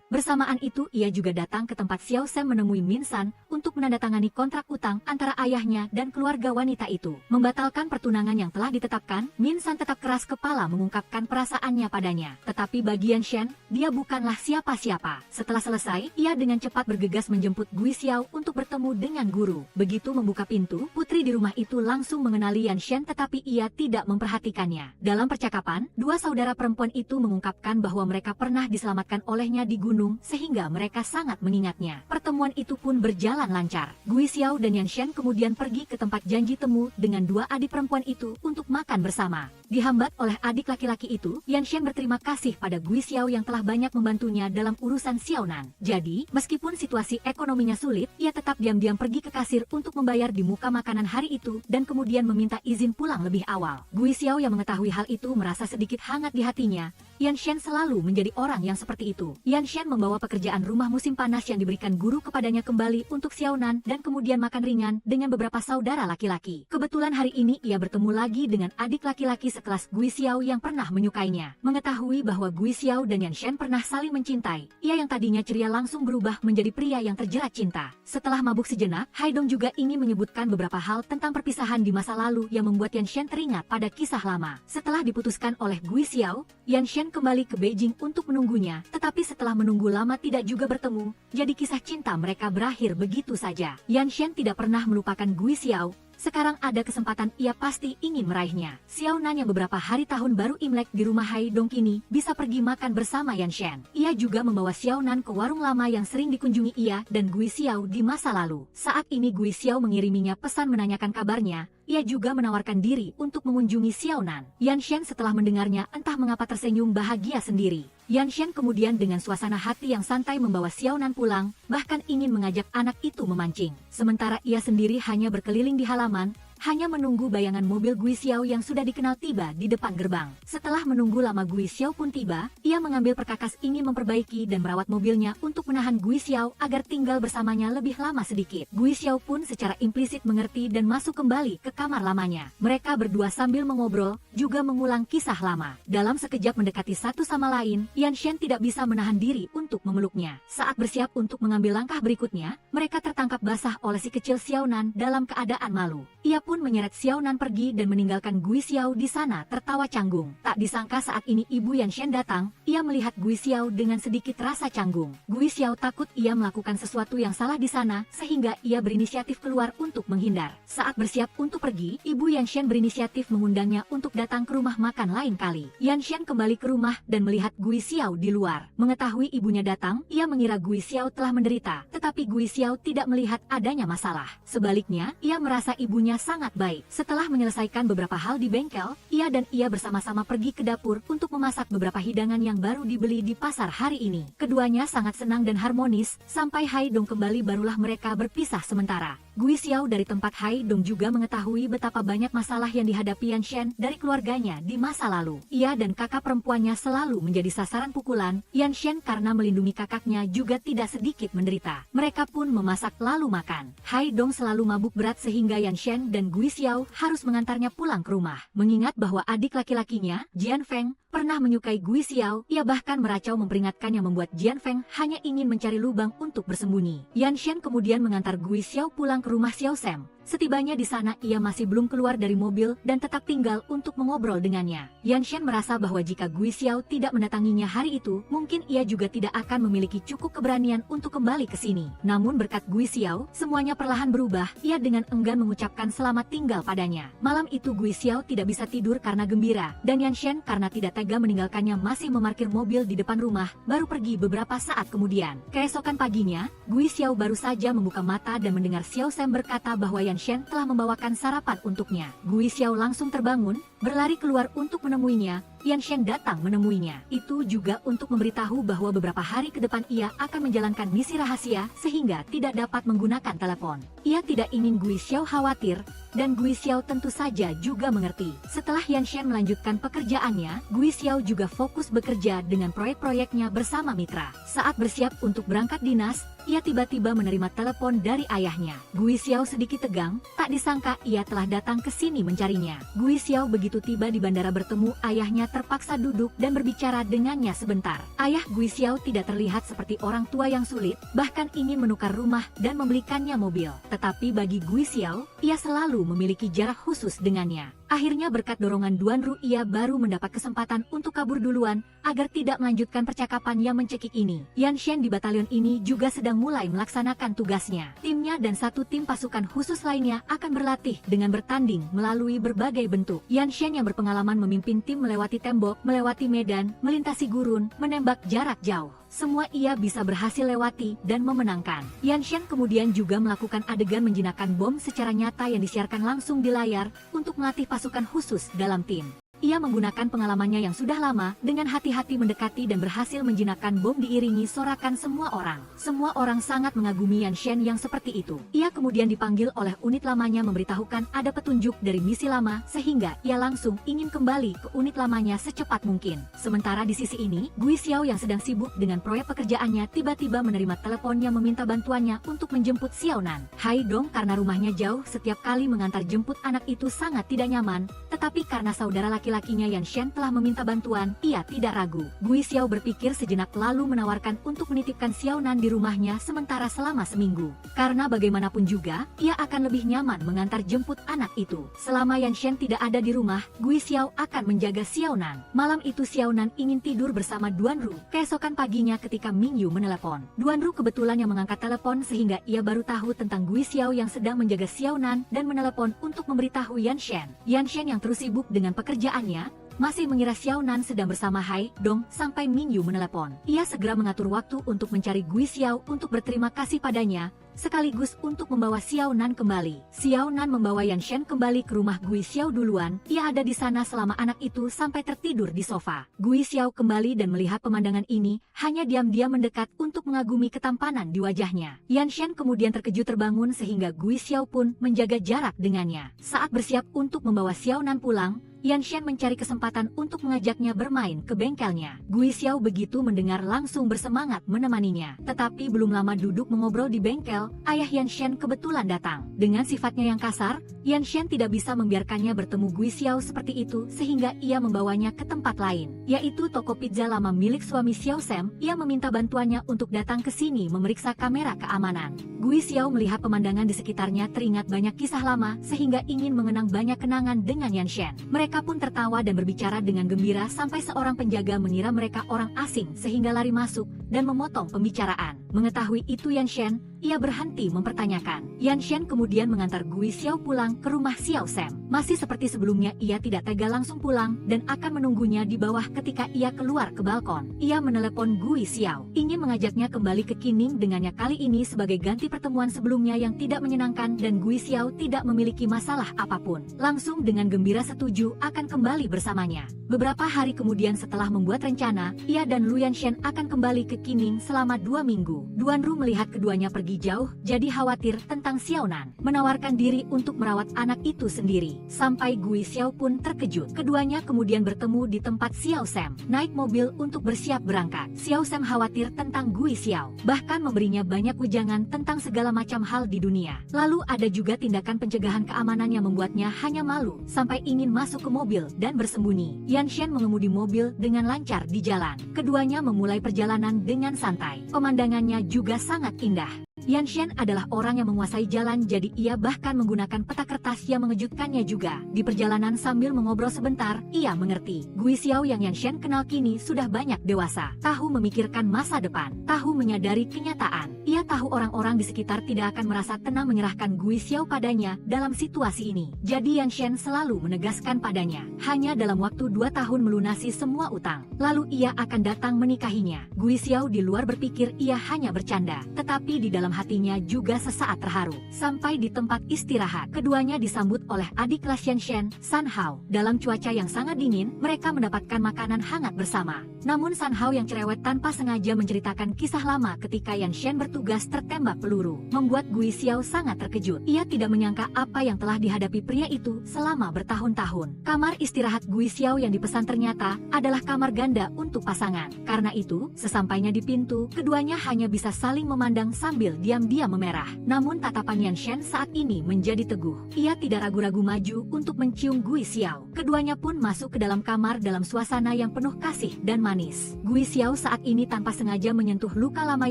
Bersamaan itu ia juga datang ke tempat Xiao Sam menemui Min San untuk menandatangani kontrak utang antara ayahnya dan keluarga wanita itu. Membatalkan pertunangan yang telah ditetapkan, Min San tetap keras kepala mengungkapkan perasaannya padanya. Tetapi bagi Yan Shen, dia bukanlah siapa-siapa. Setelah selesai, ia dengan cepat bergegas menjemput Gui Xiao untuk bertemu dengan guru. Begitu membuka pintu, putri di rumah itu langsung mengenali Yan Shen tetapi ia tidak memperhatikannya. Dalam percakapan, dua saudara perempuan itu mengungkapkan bahwa mereka pernah diselamatkan olehnya di gunung sehingga mereka sangat mengingatnya. Pertemuan itu pun berjalan lancar. Gui Xiao dan Yan Shen kemudian pergi ke tempat janji temu dengan dua adik perempuan itu untuk makan bersama. Dihambat oleh adik laki-laki itu, Yan Shen berterima kasih pada Gui Xiao yang telah banyak membantunya dalam urusan Xiaonan. Jadi, meskipun situasi ekonominya sulit, ia tetap diam-diam pergi ke kasir untuk membayar di muka makanan hari itu dan kemudian meminta izin pulang lebih awal. Gui Xiao yang mengetahui hal itu merasa sedikit hangat di hatinya. Yan Shen selalu menjadi orang yang seperti itu. Yan Shen membawa pekerjaan rumah musim panas yang diberikan guru kepadanya kembali untuk Xiaonan dan kemudian makan ringan dengan beberapa saudara laki-laki. Kebetulan hari ini ia bertemu lagi dengan adik laki-laki sekelas Gui Xiao yang pernah menyukainya. Mengetahui bahwa Gui Xiao dan Yan Shen pernah saling mencintai, ia yang tadinya ceria langsung berubah menjadi pria yang terjerat cinta. Setelah mabuk sejenak, Hai Dong juga ingin menyebutkan beberapa hal tentang perpisahan di masa lalu yang membuat Yan Shen teringat pada kisah lama. Setelah diputuskan oleh Gui Xiao, Yan Shen kembali ke Beijing untuk menunggunya, tetapi setelah menunggu lama tidak juga bertemu, jadi kisah cinta mereka berakhir begitu saja. Yan Shen tidak pernah melupakan Gui Xiao. Sekarang ada kesempatan ia pasti ingin meraihnya. Xiaonan yang beberapa hari tahun baru Imlek di rumah Hai Dong kini bisa pergi makan bersama Yan Shen. Ia juga membawa Xiaonan ke warung lama yang sering dikunjungi ia dan Gui Xiao di masa lalu. Saat ini Gui Xiao mengiriminya pesan menanyakan kabarnya. Ia juga menawarkan diri untuk mengunjungi Xiaonan. Yan Shen setelah mendengarnya entah mengapa tersenyum bahagia sendiri. Yan Shen kemudian dengan suasana hati yang santai membawa Xiaonan pulang, bahkan ingin mengajak anak itu memancing. Sementara ia sendiri hanya berkeliling di halaman, hanya menunggu bayangan mobil Gui Xiao yang sudah dikenal tiba di depan gerbang. Setelah menunggu lama Gui Xiao pun tiba, ia mengambil perkakas ingin memperbaiki dan merawat mobilnya untuk menahan Gui Xiao agar tinggal bersamanya lebih lama sedikit. Gui Xiao pun secara implisit mengerti dan masuk kembali ke kamar lamanya. Mereka berdua sambil mengobrol, juga mengulang kisah lama. Dalam sekejap mendekati satu sama lain, Yan Shen tidak bisa menahan diri untuk memeluknya. Saat bersiap untuk mengambil langkah berikutnya, mereka tertangkap basah oleh si kecil Xiaonan dalam keadaan malu. Ia pun menyeret Xiaonan pergi dan meninggalkan Gui Xiao di sana tertawa canggung. Tak disangka saat ini ibu Yan Shen datang, ia melihat Gui Xiao dengan sedikit rasa canggung. Gui Xiao takut ia melakukan sesuatu yang salah di sana, sehingga ia berinisiatif keluar untuk menghindar. Saat bersiap untuk pergi, ibu Yan Shen berinisiatif mengundangnya untuk datang ke rumah makan lain kali. Yan Shen kembali ke rumah dan melihat Gui Xiao di luar. Mengetahui ibunya datang, ia mengira Gui Xiao telah menderita, tetapi Gui Xiao tidak melihat adanya masalah. Sebaliknya, ia merasa ibunya sangat baik. Setelah menyelesaikan beberapa hal di bengkel, ia bersama-sama pergi ke dapur untuk memasak beberapa hidangan yang baru dibeli di pasar hari ini. Keduanya sangat senang dan harmonis, sampai Hai Dong kembali barulah mereka berpisah sementara. Gui Xiao dari tempat Hai Dong juga mengetahui betapa banyak masalah yang dihadapi Yan Shen dari keluarganya di masa lalu. Ia dan kakak perempuannya selalu menjadi sasaran pukulan. Yan Shen karena melindungi kakaknya juga tidak sedikit menderita. Mereka pun memasak lalu makan. Hai Dong selalu mabuk berat sehingga Yan Shen dan Gui Xiao harus mengantarnya pulang ke rumah. Mengingat bahwa adik laki-lakinya, Jian Feng, pernah menyukai Gui Xiao, ia bahkan meracau memperingatkan yang membuat Jian Feng hanya ingin mencari lubang untuk bersembunyi. Yan Shen kemudian mengantar Gui Xiao pulang ke rumah Xiao Sam. Setibanya di sana, ia masih belum keluar dari mobil dan tetap tinggal untuk mengobrol dengannya. Yan Shen merasa bahwa jika Gui Xiao tidak mendatanginya hari itu, mungkin ia juga tidak akan memiliki cukup keberanian untuk kembali ke sini. Namun berkat Gui Xiao, semuanya perlahan berubah. Ia dengan enggan mengucapkan selamat tinggal padanya. Malam itu Gui Xiao tidak bisa tidur karena gembira, dan Yan Shen karena tidak tega meninggalkannya masih memarkir mobil di depan rumah, baru pergi beberapa saat kemudian. Keesokan paginya, Gui Xiao baru saja membuka mata dan mendengar Xiao Sam berkata bahwa Yan Shen telah membawakan sarapan untuknya. Gui Xiao langsung terbangun, berlari keluar untuk menemuinya. Yan Shen datang menemuinya. Itu juga untuk memberitahu bahwa beberapa hari ke depan ia akan menjalankan misi rahasia sehingga tidak dapat menggunakan telepon. Ia tidak ingin Gui Xiao khawatir, dan Gui Xiao tentu saja juga mengerti. Setelah Yan Shen melanjutkan pekerjaannya, Gui Xiao juga fokus bekerja dengan proyek-proyeknya bersama mitra. Saat bersiap untuk berangkat dinas, ia tiba-tiba menerima telepon dari ayahnya. Gui Xiao sedikit tegang, tak disangka ia telah datang ke sini mencarinya. Gui Xiao begitu tiba di bandara bertemu ayahnya terpaksa duduk dan berbicara dengannya sebentar. Ayah Gui Xiao tidak terlihat seperti orang tua yang sulit, bahkan ingin menukar rumah dan membelikannya mobil. Tetapi bagi Gui Xiao, ia selalu memiliki jarak khusus dengannya. Akhirnya berkat dorongan Duan Ru ia baru mendapat kesempatan untuk kabur duluan agar tidak melanjutkan percakapan yang mencekik ini. Yan Shen di batalion ini juga sedang mulai melaksanakan tugasnya. Timnya dan satu tim pasukan khusus lainnya akan berlatih dengan bertanding melalui berbagai bentuk. Yan Shen yang berpengalaman memimpin tim melewati tembok, melewati medan, melintasi gurun, menembak jarak jauh. Semua ia bisa berhasil lewati dan memenangkan. Yan Shen kemudian juga melakukan adegan menjinakkan bom secara nyata yang disiarkan langsung di layar untuk melatih pasukan khusus dalam tim. Ia menggunakan pengalamannya yang sudah lama dengan hati-hati mendekati dan berhasil menjinakkan bom diiringi sorakan semua orang. Semua orang sangat mengagumi Yan Shen yang seperti itu. Ia kemudian dipanggil oleh unit lamanya memberitahukan ada petunjuk dari misi lama sehingga ia langsung ingin kembali ke unit lamanya secepat mungkin. Sementara di sisi ini, Gui Xiao yang sedang sibuk dengan proyek pekerjaannya tiba-tiba menerima telepon yang meminta bantuannya untuk menjemput Xiao Nan. Hai Dong, karena rumahnya jauh, setiap kali mengantar jemput anak itu sangat tidak nyaman, tetapi karena saudara laki-lakinya Yan Shen telah meminta bantuan, ia tidak ragu. Gui Xiao berpikir sejenak lalu menawarkan untuk menitipkan Xiao Nan di rumahnya sementara selama seminggu. Karena bagaimanapun juga, ia akan lebih nyaman mengantar jemput anak itu. Selama Yan Shen tidak ada di rumah, Gui Xiao akan menjaga Xiao Nan. Malam itu Xiao Nan ingin tidur bersama Duan Ru. Keesokan paginya ketika Ming Yu menelepon, Duan Ru kebetulan yang mengangkat telepon sehingga ia baru tahu tentang Gui Xiao yang sedang menjaga Xiao Nan dan menelepon untuk memberitahu Yan Shen. Yan Shen yang terus sibuk dengan pekerjaannya, masih mengira Xiao Nan sedang bersama Hai Dong sampai Ming Yu menelepon. Ia segera mengatur waktu untuk mencari Gui Xiao untuk berterima kasih padanya, sekaligus untuk membawa Xiao Nan kembali. Xiao Nan membawa Yan Shen kembali ke rumah Gui Xiao duluan. Ia ada di sana selama anak itu sampai tertidur di sofa. Gui Xiao kembali dan melihat pemandangan ini, hanya diam-diam mendekat untuk mengagumi ketampanan di wajahnya. Yan Shen kemudian terkejut terbangun sehingga Gui Xiao pun menjaga jarak dengannya. Saat bersiap untuk membawa Xiao Nan pulang, Yan Shen mencari kesempatan untuk mengajaknya bermain ke bengkelnya. Gui Xiao begitu mendengar langsung bersemangat menemaninya. Tetapi belum lama duduk mengobrol di bengkel, ayah Yan Shen kebetulan datang. Dengan sifatnya yang kasar, Yan Shen tidak bisa membiarkannya bertemu Gui Xiao seperti itu sehingga ia membawanya ke tempat lain, yaitu toko pizza lama milik suami Xiao Sam. Ia meminta bantuannya untuk datang ke sini memeriksa kamera keamanan. Gui Xiao melihat pemandangan di sekitarnya teringat banyak kisah lama sehingga ingin mengenang banyak kenangan dengan Yan Shen. Mereka pun tertawa dan berbicara dengan gembira sampai seorang penjaga mengira mereka orang asing sehingga lari masuk dan memotong pembicaraan. Mengetahui itu Yan Shen, ia berhenti mempertanyakan. Yan Shen kemudian mengantar Gui Xiao pulang ke rumah Xiao Sam. Masih seperti sebelumnya, ia tidak tega langsung pulang dan akan menunggunya di bawah ketika ia keluar ke balkon. Ia menelepon Gui Xiao, ingin mengajaknya kembali ke Qining dengannya kali ini sebagai ganti pertemuan sebelumnya yang tidak menyenangkan dan Gui Xiao tidak memiliki masalah apapun. Langsung dengan gembira setuju akan kembali bersamanya. Beberapa hari kemudian setelah membuat rencana, ia dan Lu Yanshen akan kembali ke Qining selama 2 minggu. Duan Ru melihat keduanya pergi jauh, jadi khawatir tentang Xiao Nan, menawarkan diri untuk merawat anak itu sendiri. sekali. Sampai Gui Xiao pun terkejut. Keduanya kemudian bertemu di tempat Xiao Sam naik mobil untuk bersiap berangkat. Xiao Sam khawatir tentang Gui Xiao, bahkan memberinya banyak ujangan tentang segala macam hal di dunia. Lalu ada juga tindakan pencegahan keamanan yang membuatnya hanya malu sampai ingin masuk ke mobil dan bersembunyi. Yan Shen mengemudi mobil dengan lancar di jalan. Keduanya memulai perjalanan dengan santai. Pemandangannya juga sangat indah. Yan Shen adalah orang yang menguasai jalan, jadi ia bahkan menggunakan peta kertas yang mengejutkannya juga. Di perjalanan sambil mengobrol sebentar, ia mengerti. Gui Xiao yang Yan Shen kenal kini sudah banyak dewasa, tahu memikirkan masa depan, tahu menyadari kenyataan. Ia tahu orang-orang di sekitar tidak akan merasa tenang menyerahkan Gui Xiao padanya dalam situasi ini. Jadi Yan Shen selalu menegaskan padanya, hanya dalam waktu 2 tahun melunasi semua utang, lalu ia akan datang menikahinya. Gui Xiao di luar berpikir ia hanya bercanda, tetapi di dalam hatinya juga sesaat terharu. Sampai di tempat istirahat, keduanya disambut oleh adik kelas Yan Shen, San Hao. Dalam cuaca yang sangat dingin, mereka mendapatkan makanan hangat bersama. Namun San Hao yang cerewet tanpa sengaja menceritakan kisah lama ketika Yan Shen bertugas tertembak peluru, membuat Gui Xiao sangat terkejut. Ia tidak menyangka apa yang telah dihadapi pria itu selama bertahun-tahun. Kamar istirahat Gui Xiao yang dipesan ternyata adalah kamar ganda untuk pasangan. Karena itu, sesampainya di pintu, keduanya hanya bisa saling memandang sambil diam-diam memerah. Namun tatapan Yan Shen saat ini menjadi teguh. Ia tidak ragu-ragu maju untuk mencium Gui Xiao. Keduanya pun masuk ke dalam kamar dalam suasana yang penuh kasih dan manis. Gui Xiao saat ini tanpa sengaja menyentuh luka lama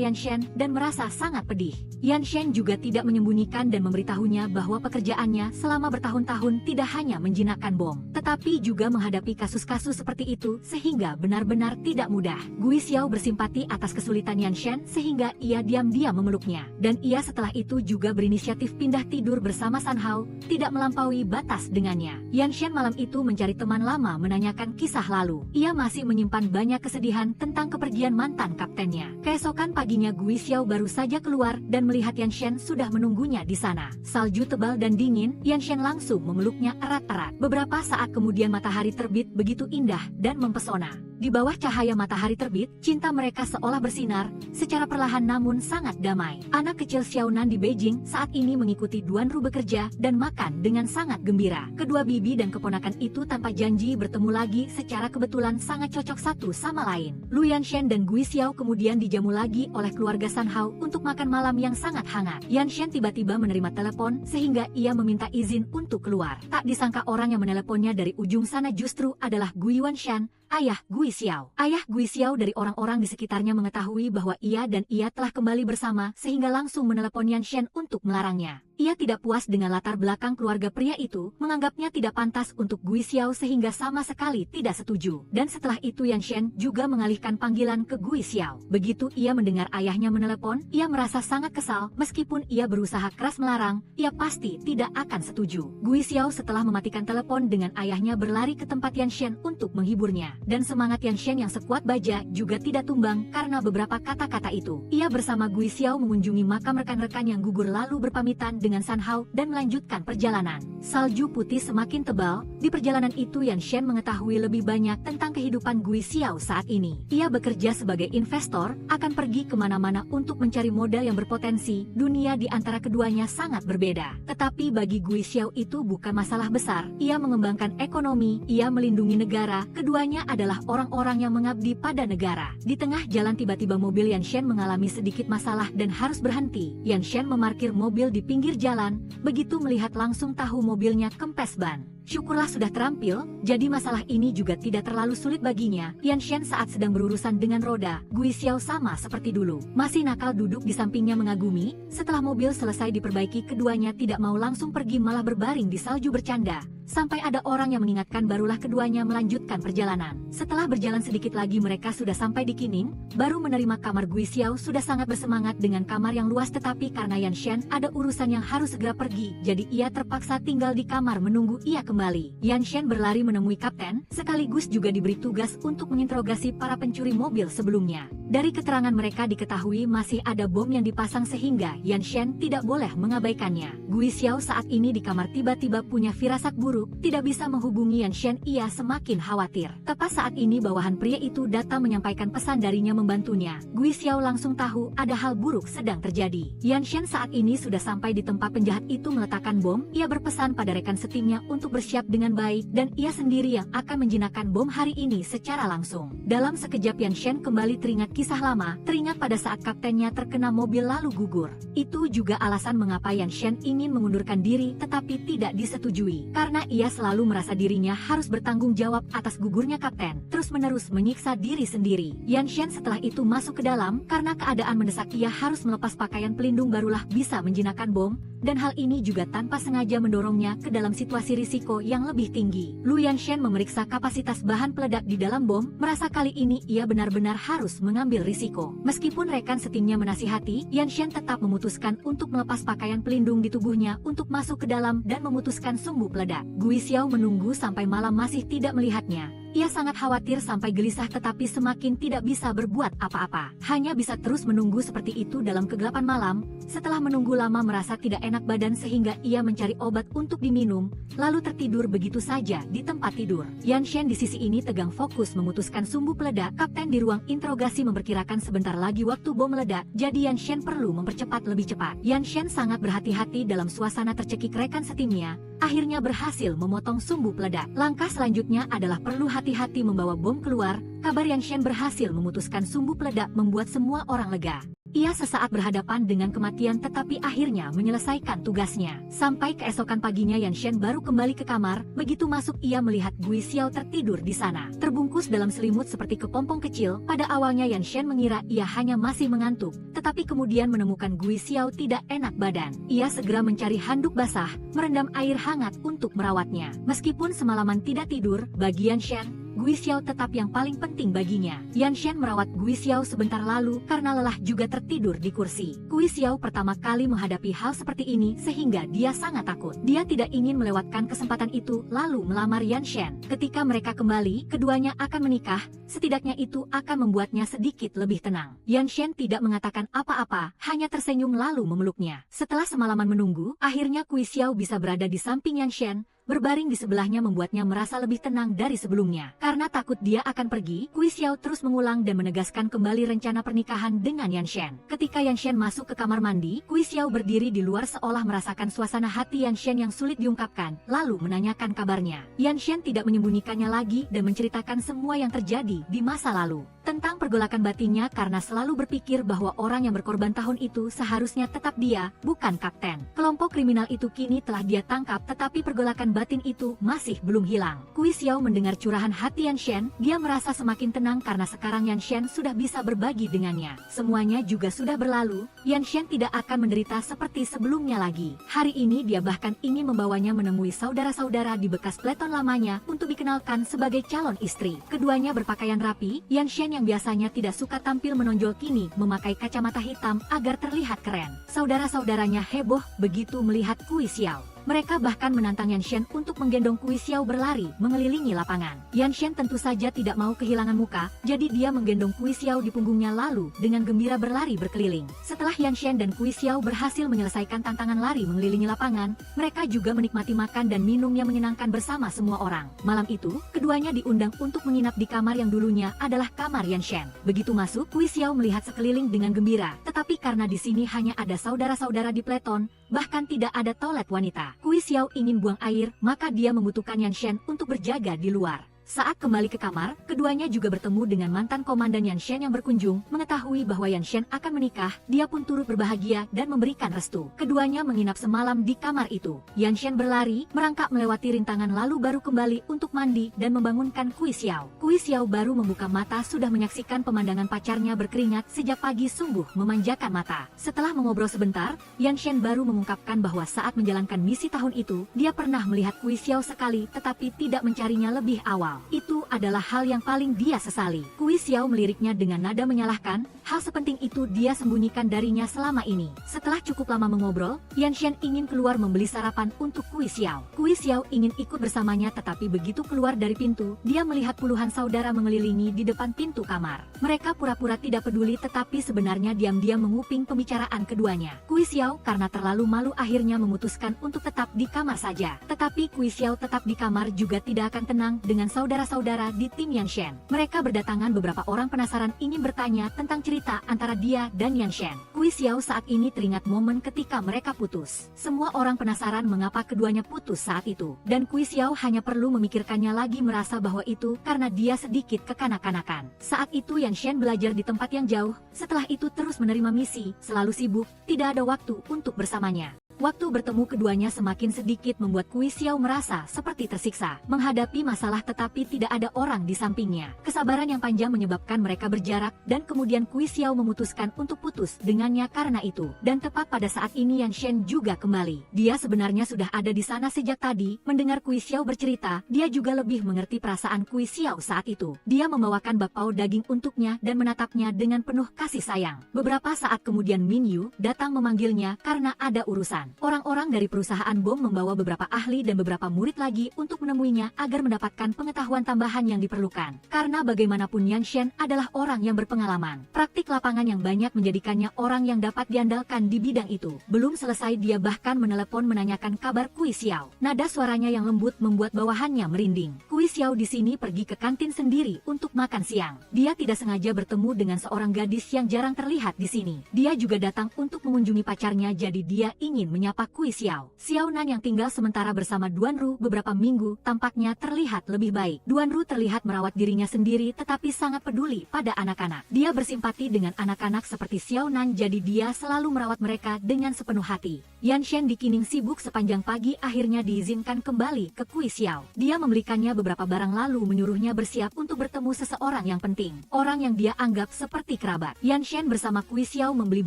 Yan Shen dan merasa sangat pedih. Yan Shen juga tidak menyembunyikan dan memberitahunya bahwa pekerjaannya selama bertahun-tahun tidak hanya menjinakkan bom, tetapi juga menghadapi kasus-kasus seperti itu sehingga benar-benar tidak mudah. Gui Xiao bersimpati atas kesulitan Yan Shen sehingga ia diam-diam memeluknya. Dan ia setelah itu juga berinisiatif pindah tidur bersama San Hao, tidak melampaui batas dengannya. Yan Shen malam itu mencari teman lama menanyakan kisah lalu. Ia masih menyimpan banyak kesedihan tentang kepergian mantan kaptennya. Keesokan paginya Gui Xiao baru saja keluar dan melihat Yan Shen sudah menunggunya di sana. Salju tebal dan dingin, Yan Shen langsung memeluknya erat-erat. Beberapa saat kemudian matahari terbit begitu indah dan mempesona. Di bawah cahaya matahari terbit, cinta mereka seolah bersinar, secara perlahan namun sangat damai. Anak kecil Xiaonan di Beijing saat ini mengikuti Duan Ru bekerja dan makan dengan sangat gembira. Kedua bibi dan keponakan itu tanpa janji bertemu lagi secara kebetulan sangat cocok satu sama lain. Lu Yan Shen dan Gui Xiao kemudian dijamu lagi oleh keluarga San Hao untuk makan malam yang sangat hangat. Yan Shen tiba-tiba menerima telepon sehingga ia meminta izin untuk keluar. Tak disangka orang yang meneleponnya dari ujung sana justru adalah Gui Wanshan, ayah Gui Xiao. Ayah Gui Xiao dari orang-orang di sekitarnya mengetahui bahwa ia telah kembali bersama sehingga langsung menelepon Yan Shen untuk melarangnya. Ia tidak puas dengan latar belakang keluarga pria itu, menganggapnya tidak pantas untuk Gui Xiao sehingga sama sekali tidak setuju. Dan setelah itu Yan Shen juga mengalihkan panggilan ke Gui Xiao. Begitu ia mendengar ayahnya menelepon, ia merasa sangat kesal. Meskipun ia berusaha keras melarang, ia pasti tidak akan setuju. Gui Xiao setelah mematikan telepon dengan ayahnya berlari ke tempat Yan Shen untuk menghiburnya. Dan semangat Yan Shen yang sekuat baja juga tidak tumbang karena beberapa kata-kata itu. Ia bersama Gui Xiao mengunjungi makam rekan-rekan yang gugur lalu berpamitan dengan San Hao dan melanjutkan perjalanan. Salju putih semakin tebal. Di perjalanan itu Yan Shen mengetahui lebih banyak tentang kehidupan Gui Xiao saat ini. Ia bekerja sebagai investor, akan pergi kemana-mana untuk mencari modal yang berpotensi. Dunia di antara keduanya sangat berbeda. Tetapi bagi Gui Xiao itu bukan masalah besar. Ia mengembangkan ekonomi, ia melindungi negara. Keduanya adalah orang-orang yang mengabdi pada negara. Di tengah jalan tiba-tiba mobil Yan Shen mengalami sedikit masalah dan harus berhenti. Yan Shen memarkir mobil di pinggir jalan, begitu melihat langsung tahu mobilnya kempes ban. Syukurlah sudah terampil, jadi masalah ini juga tidak terlalu sulit baginya. Yan Shen saat sedang berurusan dengan roda, Gui Xiao sama seperti dulu. Masih nakal duduk di sampingnya mengagumi. Setelah mobil selesai diperbaiki, keduanya tidak mau langsung pergi, malah berbaring di salju bercanda. Sampai ada orang yang mengingatkan, barulah keduanya melanjutkan perjalanan. Setelah berjalan sedikit lagi mereka sudah sampai di Qining, baru menerima kamar. Gui Xiao sudah sangat bersemangat dengan kamar yang luas, tetapi karena Yan Shen ada urusan yang harus segera pergi, jadi ia terpaksa tinggal di kamar menunggu ia kembali. kembali. Yan Shen berlari menemui kapten, sekaligus juga diberi tugas untuk menginterogasi para pencuri mobil sebelumnya. Dari keterangan mereka diketahui masih ada bom yang dipasang sehingga Yan Shen tidak boleh mengabaikannya. Gui Xiao saat ini di kamar tiba-tiba punya firasat buruk, tidak bisa menghubungi Yan Shen. Ia semakin khawatir. Tepat saat ini bawahan pria itu datang menyampaikan pesan darinya membantunya. Gui Xiao langsung tahu ada hal buruk sedang terjadi. Yan Shen saat ini sudah sampai di tempat penjahat itu meletakkan bom. Ia berpesan pada rekan setimnya untuk bersiap dengan baik dan ia sendiri yang akan menjinakkan bom hari ini secara langsung. Dalam sekejap Yan Shen kembali teringat kisah lama, teringat pada saat kaptennya terkena mobil lalu gugur. Itu juga alasan mengapa Yan Shen ingin mengundurkan diri tetapi tidak disetujui. Karena ia selalu merasa dirinya harus bertanggung jawab atas gugurnya kapten, terus-menerus menyiksa diri sendiri. Yan Shen setelah itu masuk ke dalam, karena keadaan mendesak ia harus melepas pakaian pelindung barulah bisa menjinakkan bom, dan hal ini juga tanpa sengaja mendorongnya ke dalam situasi risiko yang lebih tinggi. Lu Yan Shen memeriksa kapasitas bahan peledak di dalam bom, merasa kali ini ia benar-benar harus mengambil risiko. Meskipun rekan setimnya menasihati, Yan Shen tetap memutuskan untuk melepas pakaian pelindung di tubuhnya untuk masuk ke dalam dan memutuskan sumbu peledak. Gui Xiao menunggu sampai malam masih tidak melihatnya. Ia sangat khawatir sampai gelisah tetapi semakin tidak bisa berbuat apa-apa. Hanya bisa terus menunggu seperti itu dalam kegelapan malam. Setelah menunggu lama merasa tidak enak badan sehingga ia mencari obat untuk diminum, lalu tertidur begitu saja di tempat tidur. Yan Shen di sisi ini tegang fokus memutuskan sumbu peledak. Kapten di ruang interogasi memperkirakan sebentar lagi waktu bom meledak, jadi Yan Shen perlu mempercepat lebih cepat. Yan Shen sangat berhati-hati dalam suasana tercekik rekan setimnya, akhirnya berhasil memotong sumbu peledak. Langkah selanjutnya adalah perlu hati-hati membawa bom keluar. Kabar Yan Shen berhasil memutuskan sumbu peledak membuat semua orang lega. Ia sesaat berhadapan dengan kematian tetapi akhirnya menyelesaikan tugasnya. Sampai keesokan paginya Yan Shen baru kembali ke kamar. Begitu masuk ia melihat Gui Xiao tertidur di sana, terbungkus dalam selimut seperti kepompong kecil. Pada awalnya Yan Shen mengira ia hanya masih mengantuk, tetapi kemudian menemukan Gui Xiao tidak enak badan. Ia segera mencari handuk basah, merendam air hangat untuk merawatnya. Meskipun semalaman tidak tidur, bagi Yan Shen, Gui Xiao tetap yang paling penting baginya. Yan Shen merawat Gui Xiao sebentar lalu karena lelah juga tertidur di kursi. Gui Xiao pertama kali menghadapi hal seperti ini sehingga dia sangat takut. Dia tidak ingin melewatkan kesempatan itu lalu melamar Yan Shen. Ketika mereka kembali, keduanya akan menikah, setidaknya itu akan membuatnya sedikit lebih tenang. Yan Shen tidak mengatakan apa-apa, hanya tersenyum lalu memeluknya. Setelah semalaman menunggu, akhirnya Gui Xiao bisa berada di samping Yan Shen. Berbaring di sebelahnya membuatnya merasa lebih tenang dari sebelumnya. Karena takut dia akan pergi, Gui Xiao terus mengulang dan menegaskan kembali rencana pernikahan dengan Yan Shen. Ketika Yan Shen masuk ke kamar mandi, Gui Xiao berdiri di luar seolah merasakan suasana hati Yan Shen yang sulit diungkapkan, lalu menanyakan kabarnya. Yan Shen tidak menyembunyikannya lagi dan menceritakan semua yang terjadi di masa lalu. Tentang pergolakan batinnya karena selalu berpikir bahwa orang yang berkorban tahun itu seharusnya tetap dia, bukan kapten. Kelompok kriminal itu kini telah dia tangkap tetapi pergolakan batin itu masih belum hilang. Gui Xiao mendengar curahan hati Yan Shen, dia merasa semakin tenang karena sekarang Yan Shen sudah bisa berbagi dengannya. Semuanya juga sudah berlalu, Yan Shen tidak akan menderita seperti sebelumnya lagi. Hari ini dia bahkan ingin membawanya menemui saudara-saudara di bekas peleton lamanya untuk dikenalkan sebagai calon istri. Keduanya berpakaian rapi, Yan Shen yang biasanya tidak suka tampil menonjol kini memakai kacamata hitam agar terlihat keren. Saudara-saudaranya heboh begitu melihat Gui Xiao. Mereka bahkan menantang Yan Shen untuk menggendong Gui Xiao berlari mengelilingi lapangan. Yan Shen tentu saja tidak mau kehilangan muka, jadi dia menggendong Gui Xiao di punggungnya lalu dengan gembira berlari berkeliling. Setelah Yan Shen dan Gui Xiao berhasil menyelesaikan tantangan lari mengelilingi lapangan, mereka juga menikmati makan dan minum yang menyenangkan bersama semua orang. Malam itu, keduanya diundang untuk menginap di kamar yang dulunya adalah kamar Yan Shen. Begitu masuk, Gui Xiao melihat sekeliling dengan gembira, tetapi karena di sini hanya ada saudara-saudara di peleton, bahkan tidak ada toilet wanita. Gui Xiao ingin buang air, maka dia membutuhkan Yan Shen untuk berjaga di luar. Saat kembali ke kamar, keduanya juga bertemu dengan mantan komandan Yan Shen yang berkunjung, mengetahui bahwa Yan Shen akan menikah, dia pun turut berbahagia dan memberikan restu. Keduanya menginap semalam di kamar itu. Yan Shen berlari, merangkak melewati rintangan lalu baru kembali untuk mandi dan membangunkan Gui Xiao. Gui Xiao baru membuka mata sudah menyaksikan pemandangan pacarnya berkeringat sejak pagi sungguh memanjakan mata. Setelah mengobrol sebentar, Yan Shen baru mengungkapkan bahwa saat menjalankan misi tahun itu, dia pernah melihat Gui Xiao sekali tetapi tidak mencarinya lebih awal. hal. Itu adalah hal yang paling dia sesali. Kui Xiao meliriknya dengan nada menyalahkan, hal sepenting itu dia sembunyikan darinya selama ini. Setelah cukup lama mengobrol, Yan Shen ingin keluar membeli sarapan untuk Kui Xiao. Kui Xiao ingin ikut bersamanya, tetapi begitu keluar dari pintu, dia melihat puluhan saudara mengelilingi di depan pintu kamar. Mereka pura-pura tidak peduli, tetapi sebenarnya diam-diam menguping pembicaraan keduanya. Kui Xiao karena terlalu malu akhirnya memutuskan untuk tetap di kamar saja. Tetapi Kui Xiao tetap di kamar juga tidak akan tenang dengan saudara-saudara di tim Yan Shen. Mereka berdatangan, beberapa orang penasaran ingin bertanya tentang cerita antara dia dan Yan Shen. Kui Xiao saat ini teringat momen ketika mereka putus. Semua orang penasaran mengapa keduanya putus saat itu. Dan Kui Xiao hanya perlu memikirkannya lagi, merasa bahwa itu karena dia sedikit kekanak-kanakan. Saat itu Yan Shen belajar di tempat yang jauh, setelah itu terus menerima misi, selalu sibuk, tidak ada waktu untuk bersamanya. Waktu bertemu keduanya semakin sedikit membuat Kui Xiao merasa seperti tersiksa. Menghadapi masalah tetapi tidak ada orang di sampingnya. Kesabaran yang panjang menyebabkan mereka berjarak, dan kemudian Kui Xiao memutuskan untuk putus dengannya karena itu. Dan tepat pada saat ini Yan Shen juga kembali. Dia sebenarnya sudah ada di sana sejak tadi. Mendengar Kui Xiao bercerita, dia juga lebih mengerti perasaan Kui Xiao saat itu. Dia membawakan bakpao daging untuknya dan menatapnya dengan penuh kasih sayang. Beberapa saat kemudian Min Yu datang memanggilnya karena ada urusan. Orang-orang dari perusahaan bom membawa beberapa ahli dan beberapa murid lagi untuk menemuinya agar mendapatkan pengetahuan tambahan yang diperlukan. Karena bagaimanapun Yan Shen adalah orang yang berpengalaman. Praktik lapangan yang banyak menjadikannya orang yang dapat diandalkan di bidang itu. Belum selesai dia bahkan menelepon menanyakan kabar Kui Xiao. Nada suaranya yang lembut membuat bawahannya merinding. Kui Xiao di sini pergi ke kantin sendiri untuk makan siang. Dia tidak sengaja bertemu dengan seorang gadis yang jarang terlihat di sini. Dia juga datang untuk mengunjungi pacarnya, jadi dia ingin menyapa Kui Xiao. Xiao Nan yang tinggal sementara bersama Duan Ru beberapa minggu tampaknya terlihat lebih baik. Duan Ru terlihat merawat dirinya sendiri tetapi sangat peduli pada anak-anak. Dia bersimpati dengan anak-anak seperti Xiao Nan, jadi dia selalu merawat mereka dengan sepenuh hati. Yan Shen di Qining sibuk sepanjang pagi, akhirnya diizinkan kembali ke Kui Xiao. Dia membelikannya beberapa barang lalu menyuruhnya bersiap untuk bertemu seseorang yang penting. Orang yang dia anggap seperti kerabat. Yan Shen bersama Kui Xiao membeli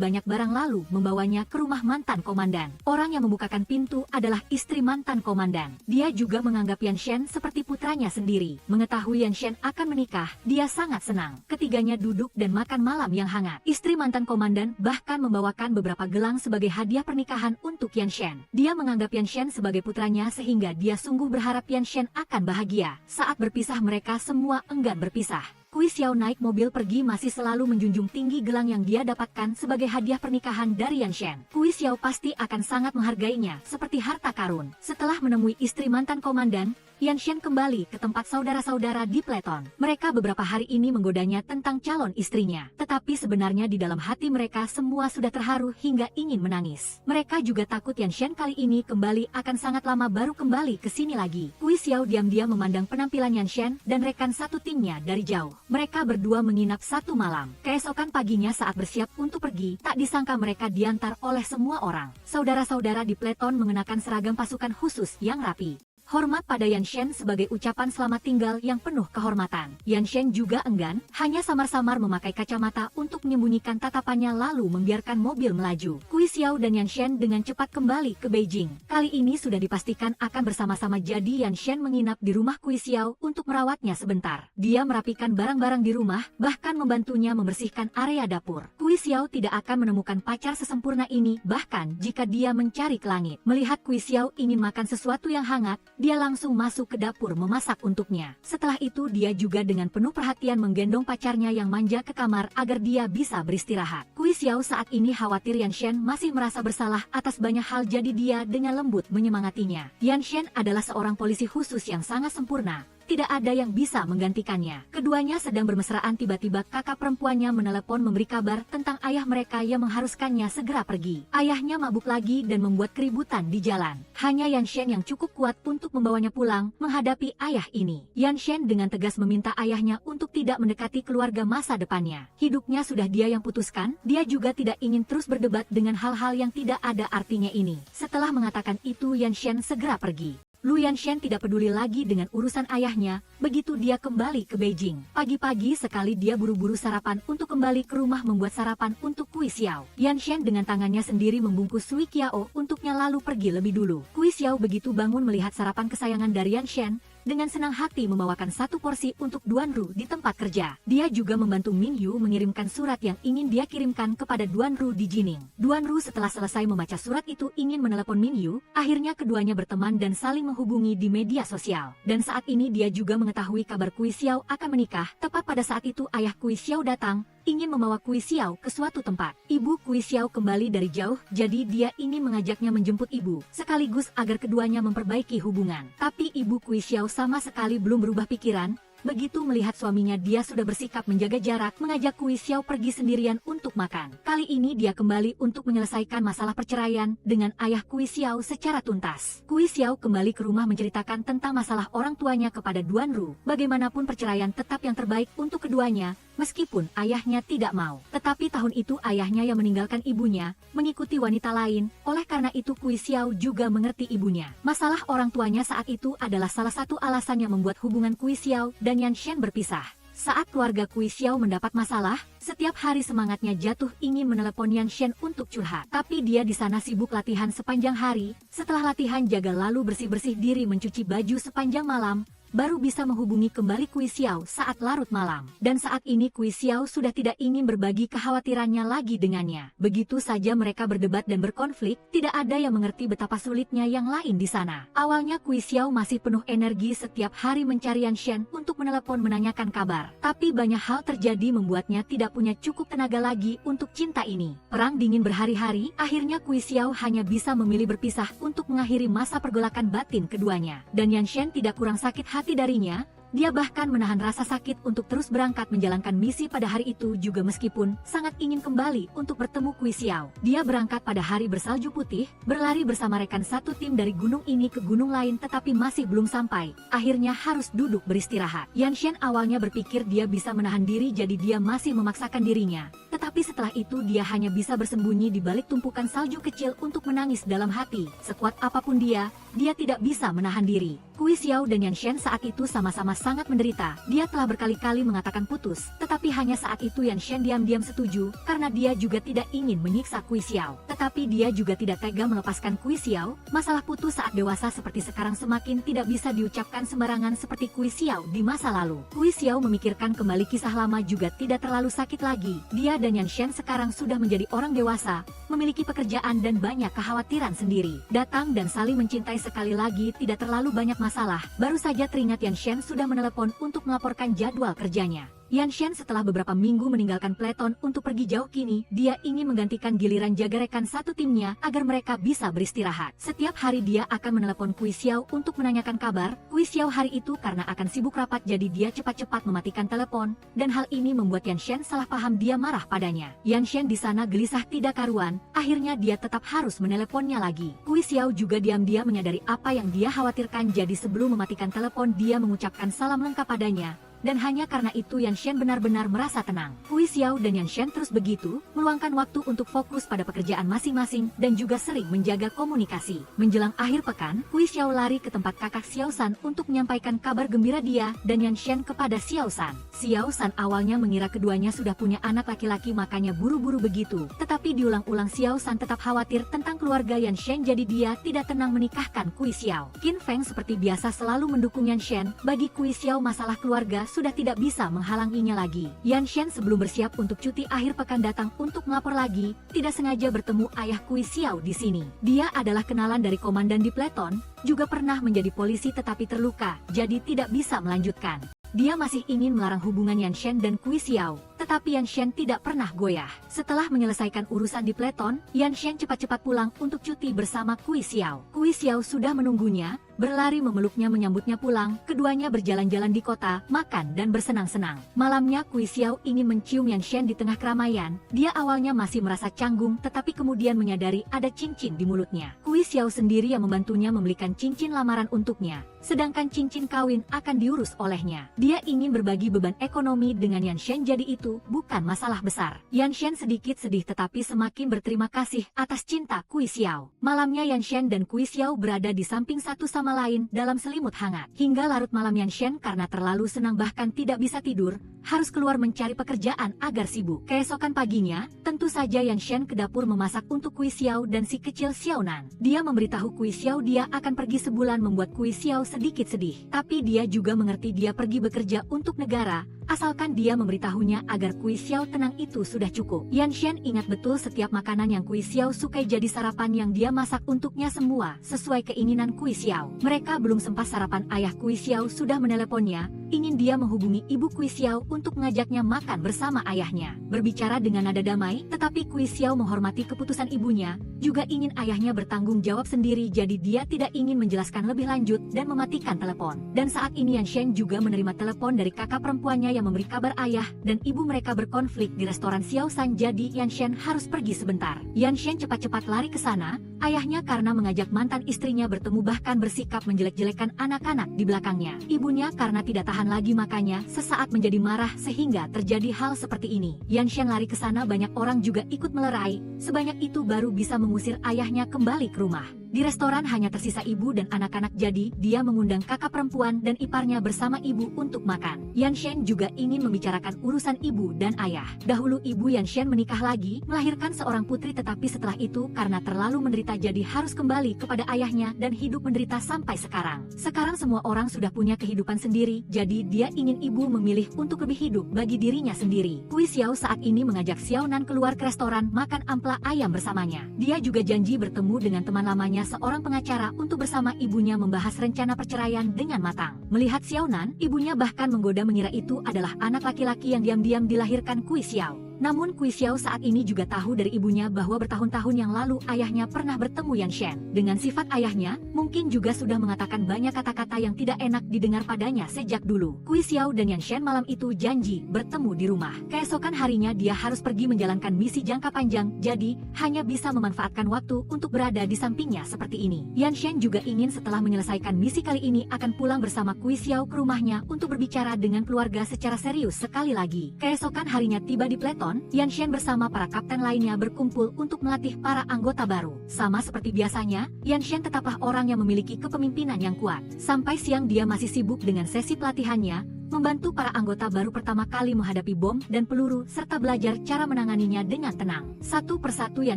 banyak barang lalu membawanya ke rumah mantan komandan. Orang yang membukakan pintu adalah istri mantan komandan. Dia juga menganggap Yan Shen seperti putranya sendiri. Mengetahui Yan Shen akan menikah, dia sangat senang. Ketiganya duduk dan makan malam yang hangat. Istri mantan komandan bahkan membawakan beberapa gelang sebagai hadiah pernikahan untuk Yan Shen. Dia menganggap Yan Shen sebagai putranya sehingga dia sungguh berharap Yan Shen akan bahagia. Saat berpisah mereka semua enggan berpisah. Kui Xiao naik mobil pergi, masih selalu menjunjung tinggi gelang yang dia dapatkan sebagai hadiah pernikahan dari Yan Shen. Kui Xiao pasti akan sangat menghargainya seperti harta karun. Setelah menemui istri mantan komandan, Yan Shen kembali ke tempat saudara-saudara di Pleton. Mereka beberapa hari ini menggodanya tentang calon istrinya. Tetapi sebenarnya di dalam hati mereka semua sudah terharu hingga ingin menangis. Mereka juga takut Yan Shen kali ini kembali akan sangat lama baru kembali ke sini lagi. Kui Xiao diam-diam memandang penampilan Yan Shen dan rekan satu timnya dari jauh. Mereka berdua menginap satu malam. Keesokan paginya saat bersiap untuk pergi, tak disangka mereka diantar oleh semua orang. Saudara-saudara di Pleton mengenakan seragam pasukan khusus yang rapi. Hormat pada Yan Shen sebagai ucapan selamat tinggal yang penuh kehormatan. Yan Shen juga enggan, hanya samar-samar memakai kacamata untuk menyembunyikan tatapannya lalu membiarkan mobil melaju. Kui Xiao dan Yan Shen dengan cepat kembali ke Beijing. Kali ini sudah dipastikan akan bersama-sama, jadi Yan Shen menginap di rumah Kui Xiao untuk merawatnya sebentar. Dia merapikan barang-barang di rumah, bahkan membantunya membersihkan area dapur. Kui Xiao tidak akan menemukan pacar sesempurna ini, bahkan jika dia mencari ke langit. Melihat Kui Xiao ingin makan sesuatu yang hangat, dia langsung masuk ke dapur memasak untuknya. Setelah itu dia juga dengan penuh perhatian menggendong pacarnya yang manja ke kamar agar dia bisa beristirahat. Kui Xiao saat ini khawatir Yan Shen masih merasa bersalah atas banyak hal, jadi dia dengan lembut menyemangatinya. Yan Shen adalah seorang polisi khusus yang sangat sempurna. Tidak ada yang bisa menggantikannya. Keduanya sedang bermesraan, tiba-tiba kakak perempuannya menelepon memberi kabar tentang ayah mereka yang mengharuskannya segera pergi. Ayahnya mabuk lagi dan membuat keributan di jalan. Hanya Yan Shen yang cukup kuat untuk membawanya pulang menghadapi ayah ini. Yan Shen dengan tegas meminta ayahnya untuk tidak mendekati keluarga masa depannya. Hidupnya sudah dia yang putuskan, dia juga tidak ingin terus berdebat dengan hal-hal yang tidak ada artinya ini. Setelah mengatakan itu Yan Shen segera pergi. Lu Yan Shen tidak peduli lagi dengan urusan ayahnya, begitu dia kembali ke Beijing. Pagi-pagi sekali dia buru-buru sarapan untuk kembali ke rumah membuat sarapan untuk Kui Xiao. Yan Shen dengan tangannya sendiri membungkus Sui Qiao untuknya lalu pergi lebih dulu. Kui Xiao begitu bangun melihat sarapan kesayangan dari Yan Shen, dengan senang hati membawakan satu porsi untuk Duan Ru di tempat kerja. Dia juga membantu Min Yu mengirimkan surat yang ingin dia kirimkan kepada Duan Ru di Jining. Duan Ru setelah selesai membaca surat itu ingin menelepon Min Yu, akhirnya keduanya berteman dan saling menghubungi di media sosial. Dan saat ini dia juga mengetahui kabar Kui Xiao akan menikah. Tepat pada saat itu ayah Kui Xiao datang, ingin membawa Kui Xiao ke suatu tempat. Ibu Kui Xiao kembali dari jauh, jadi dia ingin mengajaknya menjemput ibu, sekaligus agar keduanya memperbaiki hubungan. Tapi ibu Kui Xiao sama sekali belum berubah pikiran. Begitu melihat suaminya dia sudah bersikap menjaga jarak, mengajak Kui Xiao pergi sendirian untuk makan. Kali ini dia kembali untuk menyelesaikan masalah perceraian dengan ayah Kui Xiao secara tuntas. Kui Xiao kembali ke rumah menceritakan tentang masalah orang tuanya kepada Duan Ru. Bagaimanapun perceraian tetap yang terbaik untuk keduanya, meskipun ayahnya tidak mau. Tetapi tahun itu ayahnya yang meninggalkan ibunya, mengikuti wanita lain, oleh karena itu Kui Xiao juga mengerti ibunya. Masalah orang tuanya saat itu adalah salah satu alasan yang membuat hubungan Kui Xiao dan Yan Shen berpisah. Saat keluarga Kui Xiao mendapat masalah, setiap hari semangatnya jatuh ingin menelepon Yan Shen untuk curhat. Tapi dia di sana sibuk latihan sepanjang hari, setelah latihan jaga lalu bersih-bersih diri mencuci baju sepanjang malam, baru bisa menghubungi kembali Kui Xiao saat larut malam. Dan saat ini Kui Xiao sudah tidak ingin berbagi kekhawatirannya lagi dengannya. Begitu saja mereka berdebat dan berkonflik, tidak ada yang mengerti betapa sulitnya yang lain di sana. Awalnya Kui Xiao masih penuh energi setiap hari mencari Yan Shen untuk menelepon menanyakan kabar. Tapi banyak hal terjadi membuatnya tidak punya cukup tenaga lagi untuk cinta ini. Perang dingin berhari-hari, akhirnya Kui Xiao hanya bisa memilih berpisah untuk mengakhiri masa pergolakan batin keduanya. Dan Yan Shen tidak kurang sakit hati darinya, dia bahkan menahan rasa sakit untuk terus berangkat menjalankan misi pada hari itu juga meskipun sangat ingin kembali untuk bertemu Kui Xiao. Dia berangkat pada hari bersalju putih, berlari bersama rekan satu tim dari gunung ini ke gunung lain tetapi masih belum sampai, akhirnya harus duduk beristirahat. Yan Shen awalnya berpikir dia bisa menahan diri jadi dia masih memaksakan dirinya. Tetapi setelah itu dia hanya bisa bersembunyi di balik tumpukan salju kecil untuk menangis dalam hati. Sekuat apapun dia tidak bisa menahan diri. Kui Xiao dan Yan Shen saat itu sama-sama sangat menderita. Dia telah berkali-kali mengatakan putus, tetapi hanya saat itu Yan Shen diam-diam setuju, karena dia juga tidak ingin menyiksa Kui Xiao. Tetapi dia juga tidak tega melepaskan Kui Xiao. Masalah putus saat dewasa seperti sekarang semakin tidak bisa diucapkan sembarangan seperti Kui Xiao di masa lalu. Kui Xiao memikirkan kembali kisah lama juga tidak terlalu sakit lagi. Dia dan Yan Shen sekarang sudah menjadi orang dewasa, memiliki pekerjaan dan banyak kekhawatiran sendiri. Datang dan saling mencintai sekali lagi tidak terlalu banyak masalah. Baru saja teringat Yan Shen sudah menelepon untuk melaporkan jadwal kerjanya. Yan Shen setelah beberapa minggu meninggalkan Pleton untuk pergi jauh kini, dia ingin menggantikan giliran jaga rekan satu timnya agar mereka bisa beristirahat. Setiap hari dia akan menelepon Kui Xiao untuk menanyakan kabar. Kui Xiao hari itu karena akan sibuk rapat jadi dia cepat-cepat mematikan telepon, dan hal ini membuat Yan Shen salah paham dia marah padanya. Yan Shen di sana gelisah tidak karuan, akhirnya dia tetap harus meneleponnya lagi. Kui Xiao juga diam-diam menyadari apa yang dia khawatirkan jadi sebelum mematikan telepon dia mengucapkan salam lengkap padanya. Dan hanya karena itu Yan Shen benar-benar merasa tenang. Kui Xiao dan Yan Shen terus begitu, meluangkan waktu untuk fokus pada pekerjaan masing-masing dan juga sering menjaga komunikasi. Menjelang akhir pekan, Kui Xiao lari ke tempat kakak Xiao San untuk menyampaikan kabar gembira dia dan Yan Shen kepada Xiao San. Xiao San awalnya mengira keduanya sudah punya anak laki-laki makanya buru-buru begitu. Tetapi diulang-ulang Xiao San tetap khawatir tentang keluarga Yan Shen jadi dia tidak tenang menikahkan Kui Xiao. Qin Feng seperti biasa selalu mendukung Yan Shen. Bagi Kui Xiao masalah keluarga sudah tidak bisa menghalanginya lagi. Yan Shen sebelum bersiap untuk cuti akhir pekan datang untuk melapor lagi, tidak sengaja bertemu ayah Kui Xiao di sini. Dia adalah kenalan dari komandan di Pleton, juga pernah menjadi polisi tetapi terluka, jadi tidak bisa melanjutkan. Dia masih ingin melarang hubungan Yan Shen dan Kui Xiao, tetapi Yan Shen tidak pernah goyah. Setelah menyelesaikan urusan di Pleton, Yan Shen cepat-cepat pulang untuk cuti bersama Kui Xiao. Kui Xiao sudah menunggunya, berlari memeluknya menyambutnya pulang. Keduanya berjalan-jalan di kota, makan dan bersenang-senang. Malamnya Kui Xiao ingin mencium Yan Shen di tengah keramaian. Dia awalnya masih merasa canggung, tetapi kemudian menyadari ada cincin di mulutnya. Kui Xiao sendiri yang membantunya membelikan cincin lamaran untuknya, sedangkan cincin kawin akan diurus olehnya. Dia ingin berbagi beban ekonomi dengan Yan Shen jadi itu bukan masalah besar. Yan Shen sedikit sedih tetapi semakin berterima kasih atas cinta Kui Xiao. Malamnya Yan Shen dan Kui Xiao berada di samping satu sama sama lain dalam selimut hangat. Hingga larut malam Yan Shen karena terlalu senang bahkan tidak bisa tidur, harus keluar mencari pekerjaan agar sibuk. Keesokan paginya, tentu saja Yan Shen ke dapur memasak untuk Kui Xiao dan si kecil Xiaonan. Dia memberitahu Kui Xiao dia akan pergi sebulan membuat Kui Xiao sedikit sedih. Tapi dia juga mengerti dia pergi bekerja untuk negara, asalkan dia memberitahunya agar Kui Xiao tenang itu sudah cukup. Yan Shen ingat betul setiap makanan yang Kui Xiao sukai jadi sarapan yang dia masak untuknya semua sesuai keinginan Kui Xiao. Mereka belum sempat sarapan ayah Kui Xiao sudah meneleponnya, ingin dia menghubungi ibu Kui Xiao untuk mengajaknya makan bersama ayahnya. Berbicara dengan nada damai, tetapi Kui Xiao menghormati keputusan ibunya, juga ingin ayahnya bertanggung jawab sendiri jadi dia tidak ingin menjelaskan lebih lanjut dan mematikan telepon. Dan saat ini Yan Shen juga menerima telepon dari kakak perempuannya yang memberi kabar ayah dan ibu mereka berkonflik di restoran Xiao San jadi Yan Shen harus pergi sebentar. Yan Shen cepat-cepat lari ke sana, ayahnya karena mengajak mantan istrinya bertemu bahkan bersikap menjelek-jelekan anak-anak di belakangnya. Ibunya karena tidak tahan lagi makanya sesaat menjadi marah sehingga terjadi hal seperti ini. Yan Shen lari ke sana banyak orang juga ikut melerai, sebanyak itu baru bisa mengusir ayahnya kembali ke rumah. Di restoran hanya tersisa ibu dan anak-anak jadi dia mengundang kakak perempuan dan iparnya bersama ibu untuk makan. Yan Shen juga ingin membicarakan urusan ibu dan ayah. Dahulu ibu Yan Shen menikah lagi, melahirkan seorang putri tetapi setelah itu karena terlalu menderita jadi harus kembali kepada ayahnya dan hidup menderita sampai sekarang. Sekarang semua orang sudah punya kehidupan sendiri, jadi dia ingin ibu memilih untuk lebih hidup bagi dirinya sendiri. Kui Xiao saat ini mengajak Xiaonan keluar ke restoran makan ampela ayam bersamanya. Dia juga janji bertemu dengan teman lamanya seorang pengacara untuk bersama ibunya membahas rencana perceraian dengan matang. Melihat Xiaonan, ibunya bahkan menggoda mengira itu adalah anak laki-laki yang diam-diam dilahirkan Kui Xiao. Namun Kui Xiao saat ini juga tahu dari ibunya bahwa bertahun-tahun yang lalu ayahnya pernah bertemu Yan Shen. Dengan sifat ayahnya, mungkin juga sudah mengatakan banyak kata-kata yang tidak enak didengar padanya sejak dulu. Kui Xiao dan Yan Shen malam itu janji bertemu di rumah. Keesokan harinya dia harus pergi menjalankan misi jangka panjang, jadi hanya bisa memanfaatkan waktu untuk berada di sampingnya seperti ini. Yan Shen juga ingin setelah menyelesaikan misi kali ini akan pulang bersama Kui Xiao ke rumahnya untuk berbicara dengan keluarga secara serius sekali lagi. Keesokan harinya tiba di Pleton, Yan Shen bersama para kapten lainnya berkumpul untuk melatih para anggota baru. Sama seperti biasanya, Yan Shen tetaplah orang yang memiliki kepemimpinan yang kuat. Sampai siang dia masih sibuk dengan sesi pelatihannya, membantu para anggota baru pertama kali menghadapi bom dan peluru serta belajar cara menanganinya dengan tenang. Satu persatu Yan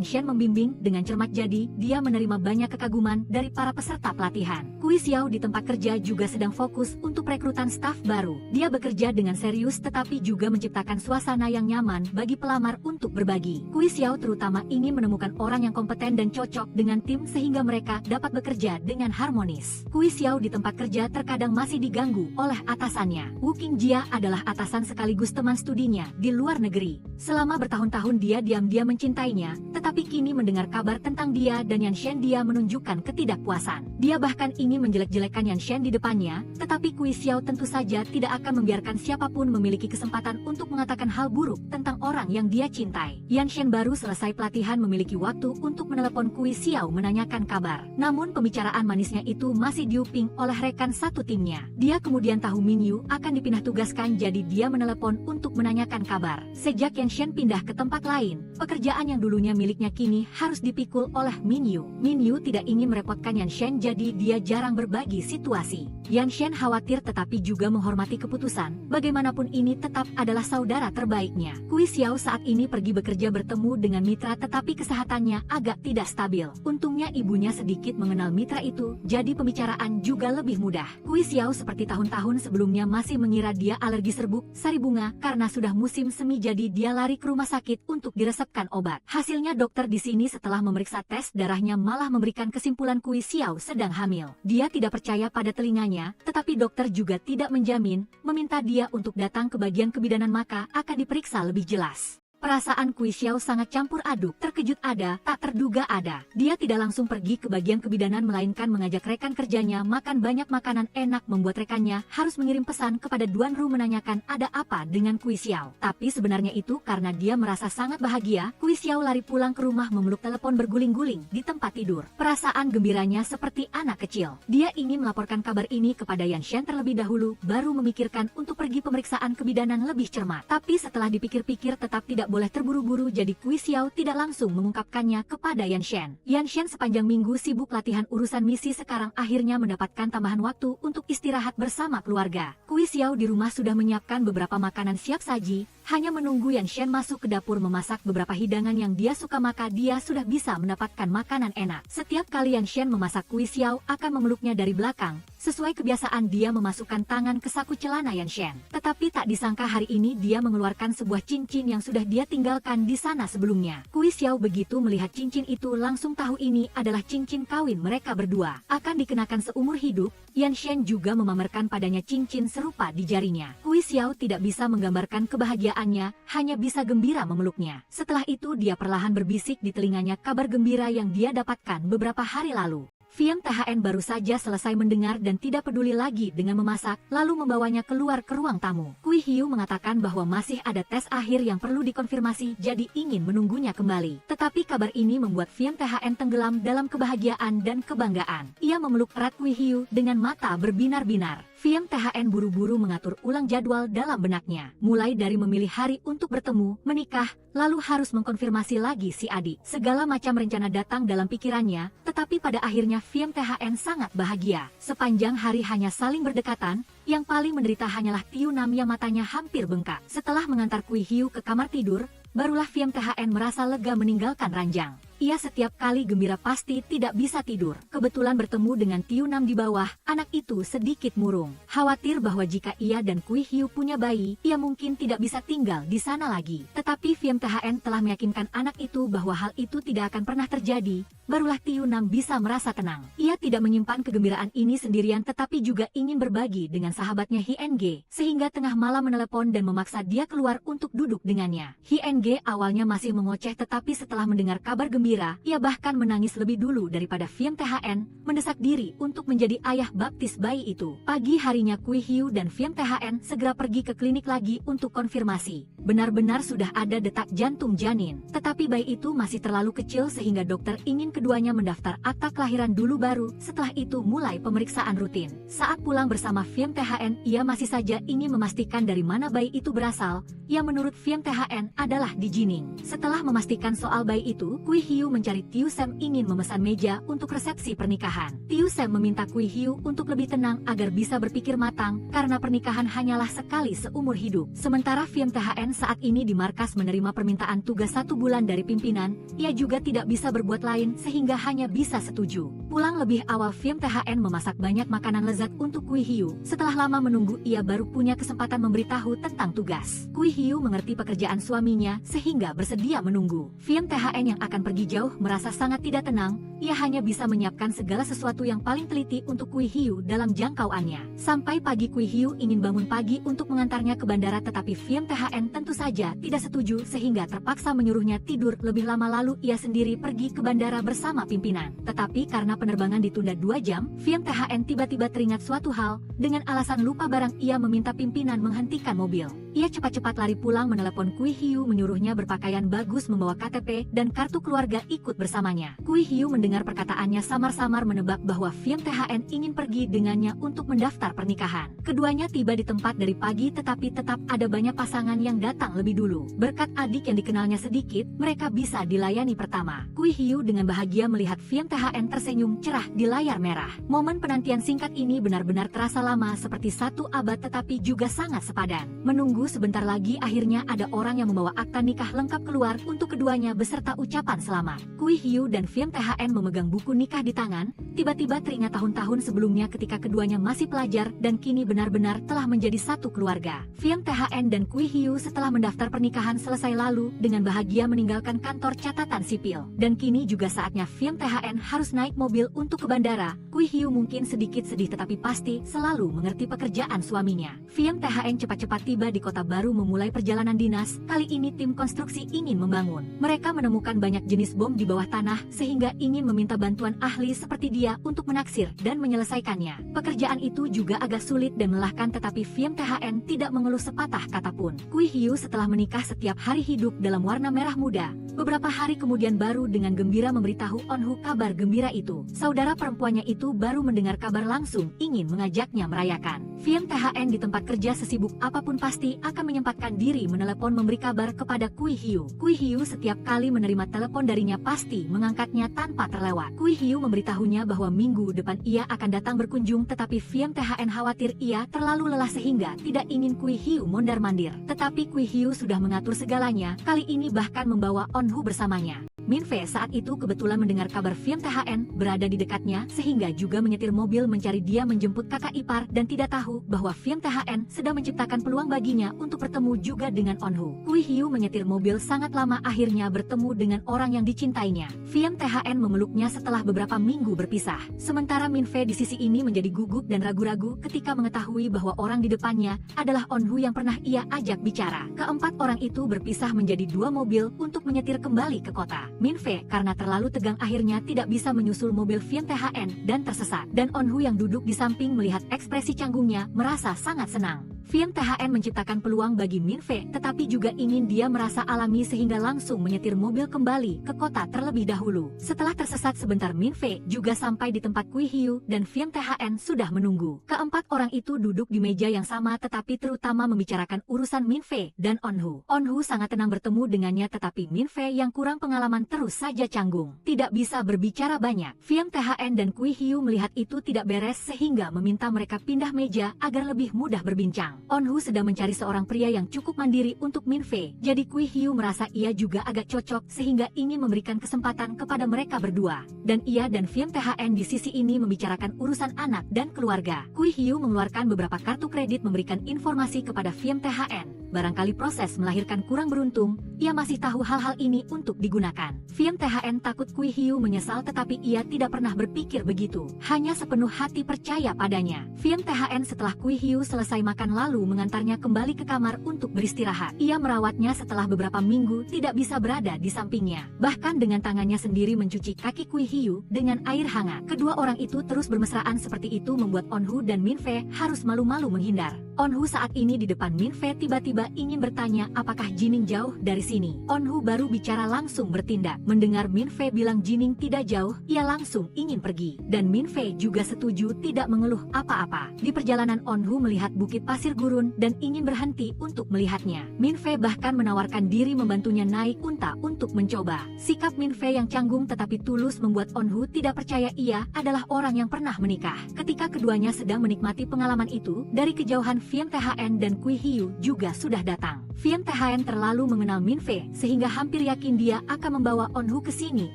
Shen membimbing dengan cermat jadi dia menerima banyak kekaguman dari para peserta pelatihan. Kui Xiao di tempat kerja juga sedang fokus untuk rekrutan staf baru. Dia bekerja dengan serius tetapi juga menciptakan suasana yang nyaman bagi pelamar untuk berbagi. Kui Xiao terutama ingin menemukan orang yang kompeten dan cocok dengan tim sehingga mereka dapat bekerja dengan harmonis. Kui Xiao di tempat kerja terkadang masih diganggu oleh atasannya. Wu Qingjia adalah atasan sekaligus teman studinya di luar negeri. Selama bertahun-tahun dia diam-diam mencintainya, tetapi kini mendengar kabar tentang dia dan Yan Shen dia menunjukkan ketidakpuasan. Dia bahkan ingin menjelek-jelekan Yan Shen di depannya, tetapi Kui Xiao tentu saja tidak akan membiarkan siapapun memiliki kesempatan untuk mengatakan hal buruk tentang orang yang dia cintai. Yan Shen baru selesai pelatihan memiliki waktu untuk menelepon Kui Xiao menanyakan kabar. Namun pembicaraan manisnya itu masih diuping oleh rekan satu timnya. Dia kemudian tahu Min Yu akan dipindah tugaskan jadi dia menelepon untuk menanyakan kabar. Sejak Yan Shen pindah ke tempat lain, pekerjaan yang dulunya miliknya kini harus dipikul oleh Min Yu. Min Yu tidak ingin merepotkan Yan Shen jadi dia jarang berbagi situasi. Yan Shen khawatir tetapi juga menghormati keputusan, bagaimanapun ini tetap adalah saudara terbaiknya. Kui Xiao saat ini pergi bekerja bertemu dengan mitra tetapi kesehatannya agak tidak stabil. Untungnya ibunya sedikit mengenal mitra itu, jadi pembicaraan juga lebih mudah. Kui Xiao seperti tahun-tahun sebelumnya masih mengira dia alergi serbuk, sari bunga, karena sudah musim semi jadi dia lari ke rumah sakit untuk diresepkan obat. Hasilnya dokter di sini setelah memeriksa tes darahnya malah memberikan kesimpulan Kui Xiao sedang hamil. Dia tidak percaya pada telinganya, tetapi dokter juga tidak menjamin, meminta dia untuk datang ke bagian kebidanan maka akan diperiksa lebih jelas. Perasaan Kui Xiao sangat campur aduk, terkejut ada, tak terduga ada. Dia tidak langsung pergi ke bagian kebidanan melainkan mengajak rekan kerjanya makan banyak makanan enak membuat rekannya harus mengirim pesan kepada Duan Ru menanyakan ada apa dengan Kui Xiao. Tapi sebenarnya itu karena dia merasa sangat bahagia, Kui Xiao lari pulang ke rumah memeluk telepon berguling-guling di tempat tidur. Perasaan gembiranya seperti anak kecil. Dia ingin melaporkan kabar ini kepada Yan Shen terlebih dahulu, baru memikirkan untuk pergi pemeriksaan kebidanan lebih cermat. Tapi setelah dipikir-pikir tetap tidak boleh terburu-buru jadi Kui Xiao tidak langsung mengungkapkannya kepada Yan Shen. Yan Shen sepanjang minggu sibuk latihan urusan misi sekarang akhirnya mendapatkan tambahan waktu untuk istirahat bersama keluarga. Kui Xiao di rumah sudah menyiapkan beberapa makanan siap saji, hanya menunggu Yan Shen masuk ke dapur memasak beberapa hidangan yang dia suka maka dia sudah bisa mendapatkan makanan enak. Setiap kali Yan Shen memasak, Kui Xiao akan memeluknya dari belakang. Sesuai kebiasaan dia memasukkan tangan ke saku celana Yan Shen. Tetapi tak disangka hari ini dia mengeluarkan sebuah cincin yang sudah dia tinggalkan di sana sebelumnya. Kui Xiao begitu melihat cincin itu langsung tahu ini adalah cincin kawin mereka berdua. Akan dikenakan seumur hidup, Yan Shen juga memamerkan padanya cincin serupa di jarinya. Kui Xiao tidak bisa menggambarkan kebahagiaannya, hanya bisa gembira memeluknya. Setelah itu dia perlahan berbisik di telinganya kabar gembira yang dia dapatkan beberapa hari lalu. Fiam THN baru saja selesai mendengar dan tidak peduli lagi dengan memasak, lalu membawanya keluar ke ruang tamu. Kui Hiu mengatakan bahwa masih ada tes akhir yang perlu dikonfirmasi, jadi ingin menunggunya kembali. Tetapi kabar ini membuat Fiam THN tenggelam dalam kebahagiaan dan kebanggaan. Ia memeluk erat Kui Hiu dengan mata berbinar-binar. Fiam THN buru-buru mengatur ulang jadwal dalam benaknya. Mulai dari memilih hari untuk bertemu, menikah, lalu harus mengkonfirmasi lagi si adik. Segala macam rencana datang dalam pikirannya, tetapi pada akhirnya Fiam THN sangat bahagia. Sepanjang hari hanya saling berdekatan, yang paling menderita hanyalah Tiu Nam yang matanya hampir bengkak. Setelah mengantar Kui Hiu ke kamar tidur, barulah Fiam THN merasa lega meninggalkan ranjang. Ia setiap kali gembira pasti tidak bisa tidur. Kebetulan bertemu dengan Tiu Nam di bawah, anak itu sedikit murung. Khawatir bahwa jika ia dan Kui Hiu punya bayi, ia mungkin tidak bisa tinggal di sana lagi. Tetapi Fiam THN telah meyakinkan anak itu bahwa hal itu tidak akan pernah terjadi. Barulah Tiu Nam bisa merasa tenang. Ia tidak menyimpan kegembiraan ini sendirian tetapi juga ingin berbagi dengan sahabatnya HNG, sehingga tengah malam menelepon dan memaksa dia keluar untuk duduk dengannya. HNG awalnya masih mengoceh tetapi setelah mendengar kabar gembira, ia bahkan menangis lebih dulu daripada Fiam THN, mendesak diri untuk menjadi ayah baptis bayi itu. Pagi harinya Kui Hiu dan Fiam THN segera pergi ke klinik lagi untuk konfirmasi. Benar-benar sudah ada detak jantung janin, tetapi bayi itu masih terlalu kecil sehingga dokter ingin keduanya mendaftar akta kelahiran dulu baru, setelah itu mulai pemeriksaan rutin. Saat pulang bersama Fiam THN, ia masih saja ingin memastikan dari mana bayi itu berasal, yang menurut Fiam THN adalah di Jining. Setelah memastikan soal bayi itu, Kui Hiu mencari Tiu Sam ingin memesan meja untuk resepsi pernikahan. Tiu Sam meminta Kui Hiu untuk lebih tenang agar bisa berpikir matang, karena pernikahan hanyalah sekali seumur hidup. Sementara Fiam THN saat ini di markas menerima permintaan tugas 1 bulan dari pimpinan, ia juga tidak bisa berbuat lain sehingga hanya bisa setuju. Pulang lebih awal, Fiam THN memasak banyak makanan lezat untuk Kui Hiu. Setelah lama menunggu, ia baru punya kesempatan memberitahu tentang tugas. Kui Hiu mengerti pekerjaan suaminya sehingga bersedia menunggu. Fiam THN yang akan pergi jauh merasa sangat tidak tenang. Ia hanya bisa menyiapkan segala sesuatu yang paling teliti untuk Kui Hiu dalam jangkauannya. Sampai pagi Kui Hiu ingin bangun pagi untuk mengantarnya ke bandara tetapi Fiam THN tentu saja tidak setuju sehingga terpaksa menyuruhnya tidur lebih lama lalu ia sendiri pergi ke bandara bersama pimpinan. Tetapi karena penerbangan ditunda 2 jam, Fiam THN tiba-tiba teringat suatu hal. Dengan alasan lupa barang ia meminta pimpinan menghentikan mobil. Ia cepat-cepat lari pulang menelepon Kui Hiu menyuruhnya berpakaian bagus membawa KTP dan kartu keluarga ikut bersamanya. Kui Hiu mendengar perkataannya samar-samar menebak bahwa Fiam THN ingin pergi dengannya untuk mendaftar pernikahan. Keduanya tiba di tempat dari pagi tetapi tetap ada banyak pasangan yang datang lebih dulu. Berkat adik yang dikenalnya sedikit, mereka bisa dilayani pertama. Kui Hiu dengan bahagia melihat Fiam THN tersenyum cerah di layar merah. Momen penantian singkat ini benar-benar terasa lama seperti 1 abad tetapi juga sangat sepadan. Menunggu sebentar lagi akhirnya ada orang yang membawa akta nikah lengkap keluar untuk keduanya beserta ucapan selamat. Kui Hiu dan Fiam THN memegang buku nikah di tangan, tiba-tiba teringat tahun-tahun sebelumnya ketika keduanya masih pelajar dan kini benar-benar telah menjadi satu keluarga. Fiam THN dan Kui Hiu setelah mendaftar pernikahan selesai lalu dengan bahagia meninggalkan kantor catatan sipil. Dan kini juga saatnya Fiam THN harus naik mobil untuk ke bandara. Kui Hiu mungkin sedikit sedih tetapi pasti selalu mengerti pekerjaan suaminya. Fiam THN cepat-cepat tiba di kota baru memulai perjalanan dinas. Kali ini tim konstruksi ingin membangun. Mereka menemukan banyak jenis bom di bawah tanah sehingga ingin meminta bantuan ahli seperti dia untuk menaksir dan menyelesaikannya. Pekerjaan itu juga agak sulit dan melelahkan tetapi Fiam THN tidak mengeluh sepatah kata pun. Kui Hiu setelah menikah setiap hari hidup dalam warna merah muda. Beberapa hari kemudian baru dengan gembira memberitahu Onhu kabar gembira itu. Saudara perempuannya itu baru mendengar kabar langsung ingin mengajaknya merayakan. Film THN di tempat kerja sesibuk apapun pasti akan menyempatkan diri menelepon memberi kabar kepada Kui Hiu. Kui Hiu setiap kali menerima telepon darinya pasti mengangkatnya tanpa terlewat. Kui Hiu memberitahunya bahwa minggu depan ia akan datang berkunjung, tetapi Film THN khawatir ia terlalu lelah sehingga tidak ingin Kui Hiu mondar-mandir. Tetapi Kui Hiu sudah mengatur segalanya, kali ini bahkan membawa Onhu bersamanya. Min Fe saat itu kebetulan mendengar kabar Film THN berada di dekatnya sehingga juga menyetir mobil mencari dia menjemput kakak ipar dan tidak tahu bahwa Film THN sedang menciptakan peluang baginya untuk bertemu juga dengan Onhu. Kui Hiu menyetir mobil sangat lama akhirnya bertemu dengan orang yang dicintainya. Film THN memeluknya setelah beberapa minggu berpisah. Sementara Min Fe di sisi ini menjadi gugup dan ragu-ragu ketika mengetahui bahwa orang di depannya adalah Onhu yang pernah ia ajak bicara. Keempat orang itu berpisah menjadi dua mobil untuk menyetir kembali ke kota. Min Fe karena terlalu tegang akhirnya tidak bisa menyusul mobil Film THN dan tersesat. Dan Onhu yang duduk di samping melihat ekspresi canggungnya merasa sangat senang. Film THN menciptakan peluang bagi Min Fe tetapi juga ingin dia merasa alami sehingga langsung menyetir mobil kembali ke kota terlebih dahulu. Setelah tersesat sebentar Min Fe juga sampai di tempat Kui Hiu dan Film THN sudah menunggu. Keempat orang itu duduk di meja yang sama tetapi terutama membicarakan urusan Min Fe dan Onhu. Onhu sangat tenang bertemu dengannya tetapi Min Fe yang kurang pengalaman terus saja canggung. Tidak bisa berbicara banyak. Film THN dan Kui Hiu melihat itu tidak beres sehingga meminta mereka pindah meja agar lebih mudah berbincang. Onhu sedang mencari seorang pria yang cukup mandiri untuk Min Fe. Jadi Kui Hiu merasa ia juga agak cocok sehingga ingin memberikan kesempatan kepada mereka berdua. Dan ia dan Film THN di sisi ini membicarakan urusan anak dan keluarga. Kui Hiu mengeluarkan beberapa kartu kredit memberikan informasi kepada Film THN. Barangkali proses melahirkan kurang beruntung, ia masih tahu hal-hal ini untuk digunakan. Film THN takut Kui Hiu menyesal tetapi ia tidak pernah berpikir begitu. Hanya sepenuh hati percaya padanya. Film THN setelah Kui Hiu selesai makan lalu mengantarnya kembali ke kamar untuk beristirahat. Ia merawatnya setelah beberapa minggu tidak bisa berada di sampingnya. Bahkan dengan tangannya sendiri mencuci kaki Kui Hiu dengan air hangat. Kedua orang itu terus bermesraan seperti itu membuat Onhu dan Min Fe harus malu-malu menghindar. Onhu saat ini di depan Min Fe tiba-tiba ingin bertanya apakah Jining jauh dari sini. Onhu baru bicara langsung bertindak. Mendengar Min Fe bilang Jining tidak jauh, ia langsung ingin pergi. Dan Min Fe juga setuju tidak mengeluh apa-apa. Di perjalanan Onhu melihat bukit pasir gurun dan ingin berhenti untuk melihatnya. Min Fe bahkan menawarkan diri membantunya naik unta untuk mencoba. Sikap Min Fe yang canggung tetapi tulus membuat Onhu tidak percaya ia adalah orang yang pernah menikah. Ketika keduanya sedang menikmati pengalaman itu, dari kejauhan Film THN dan Kui Hiu juga sudah datang. Film THN terlalu mengenal Min Fe sehingga hampir yakin dia akan membawa Onhu ke sini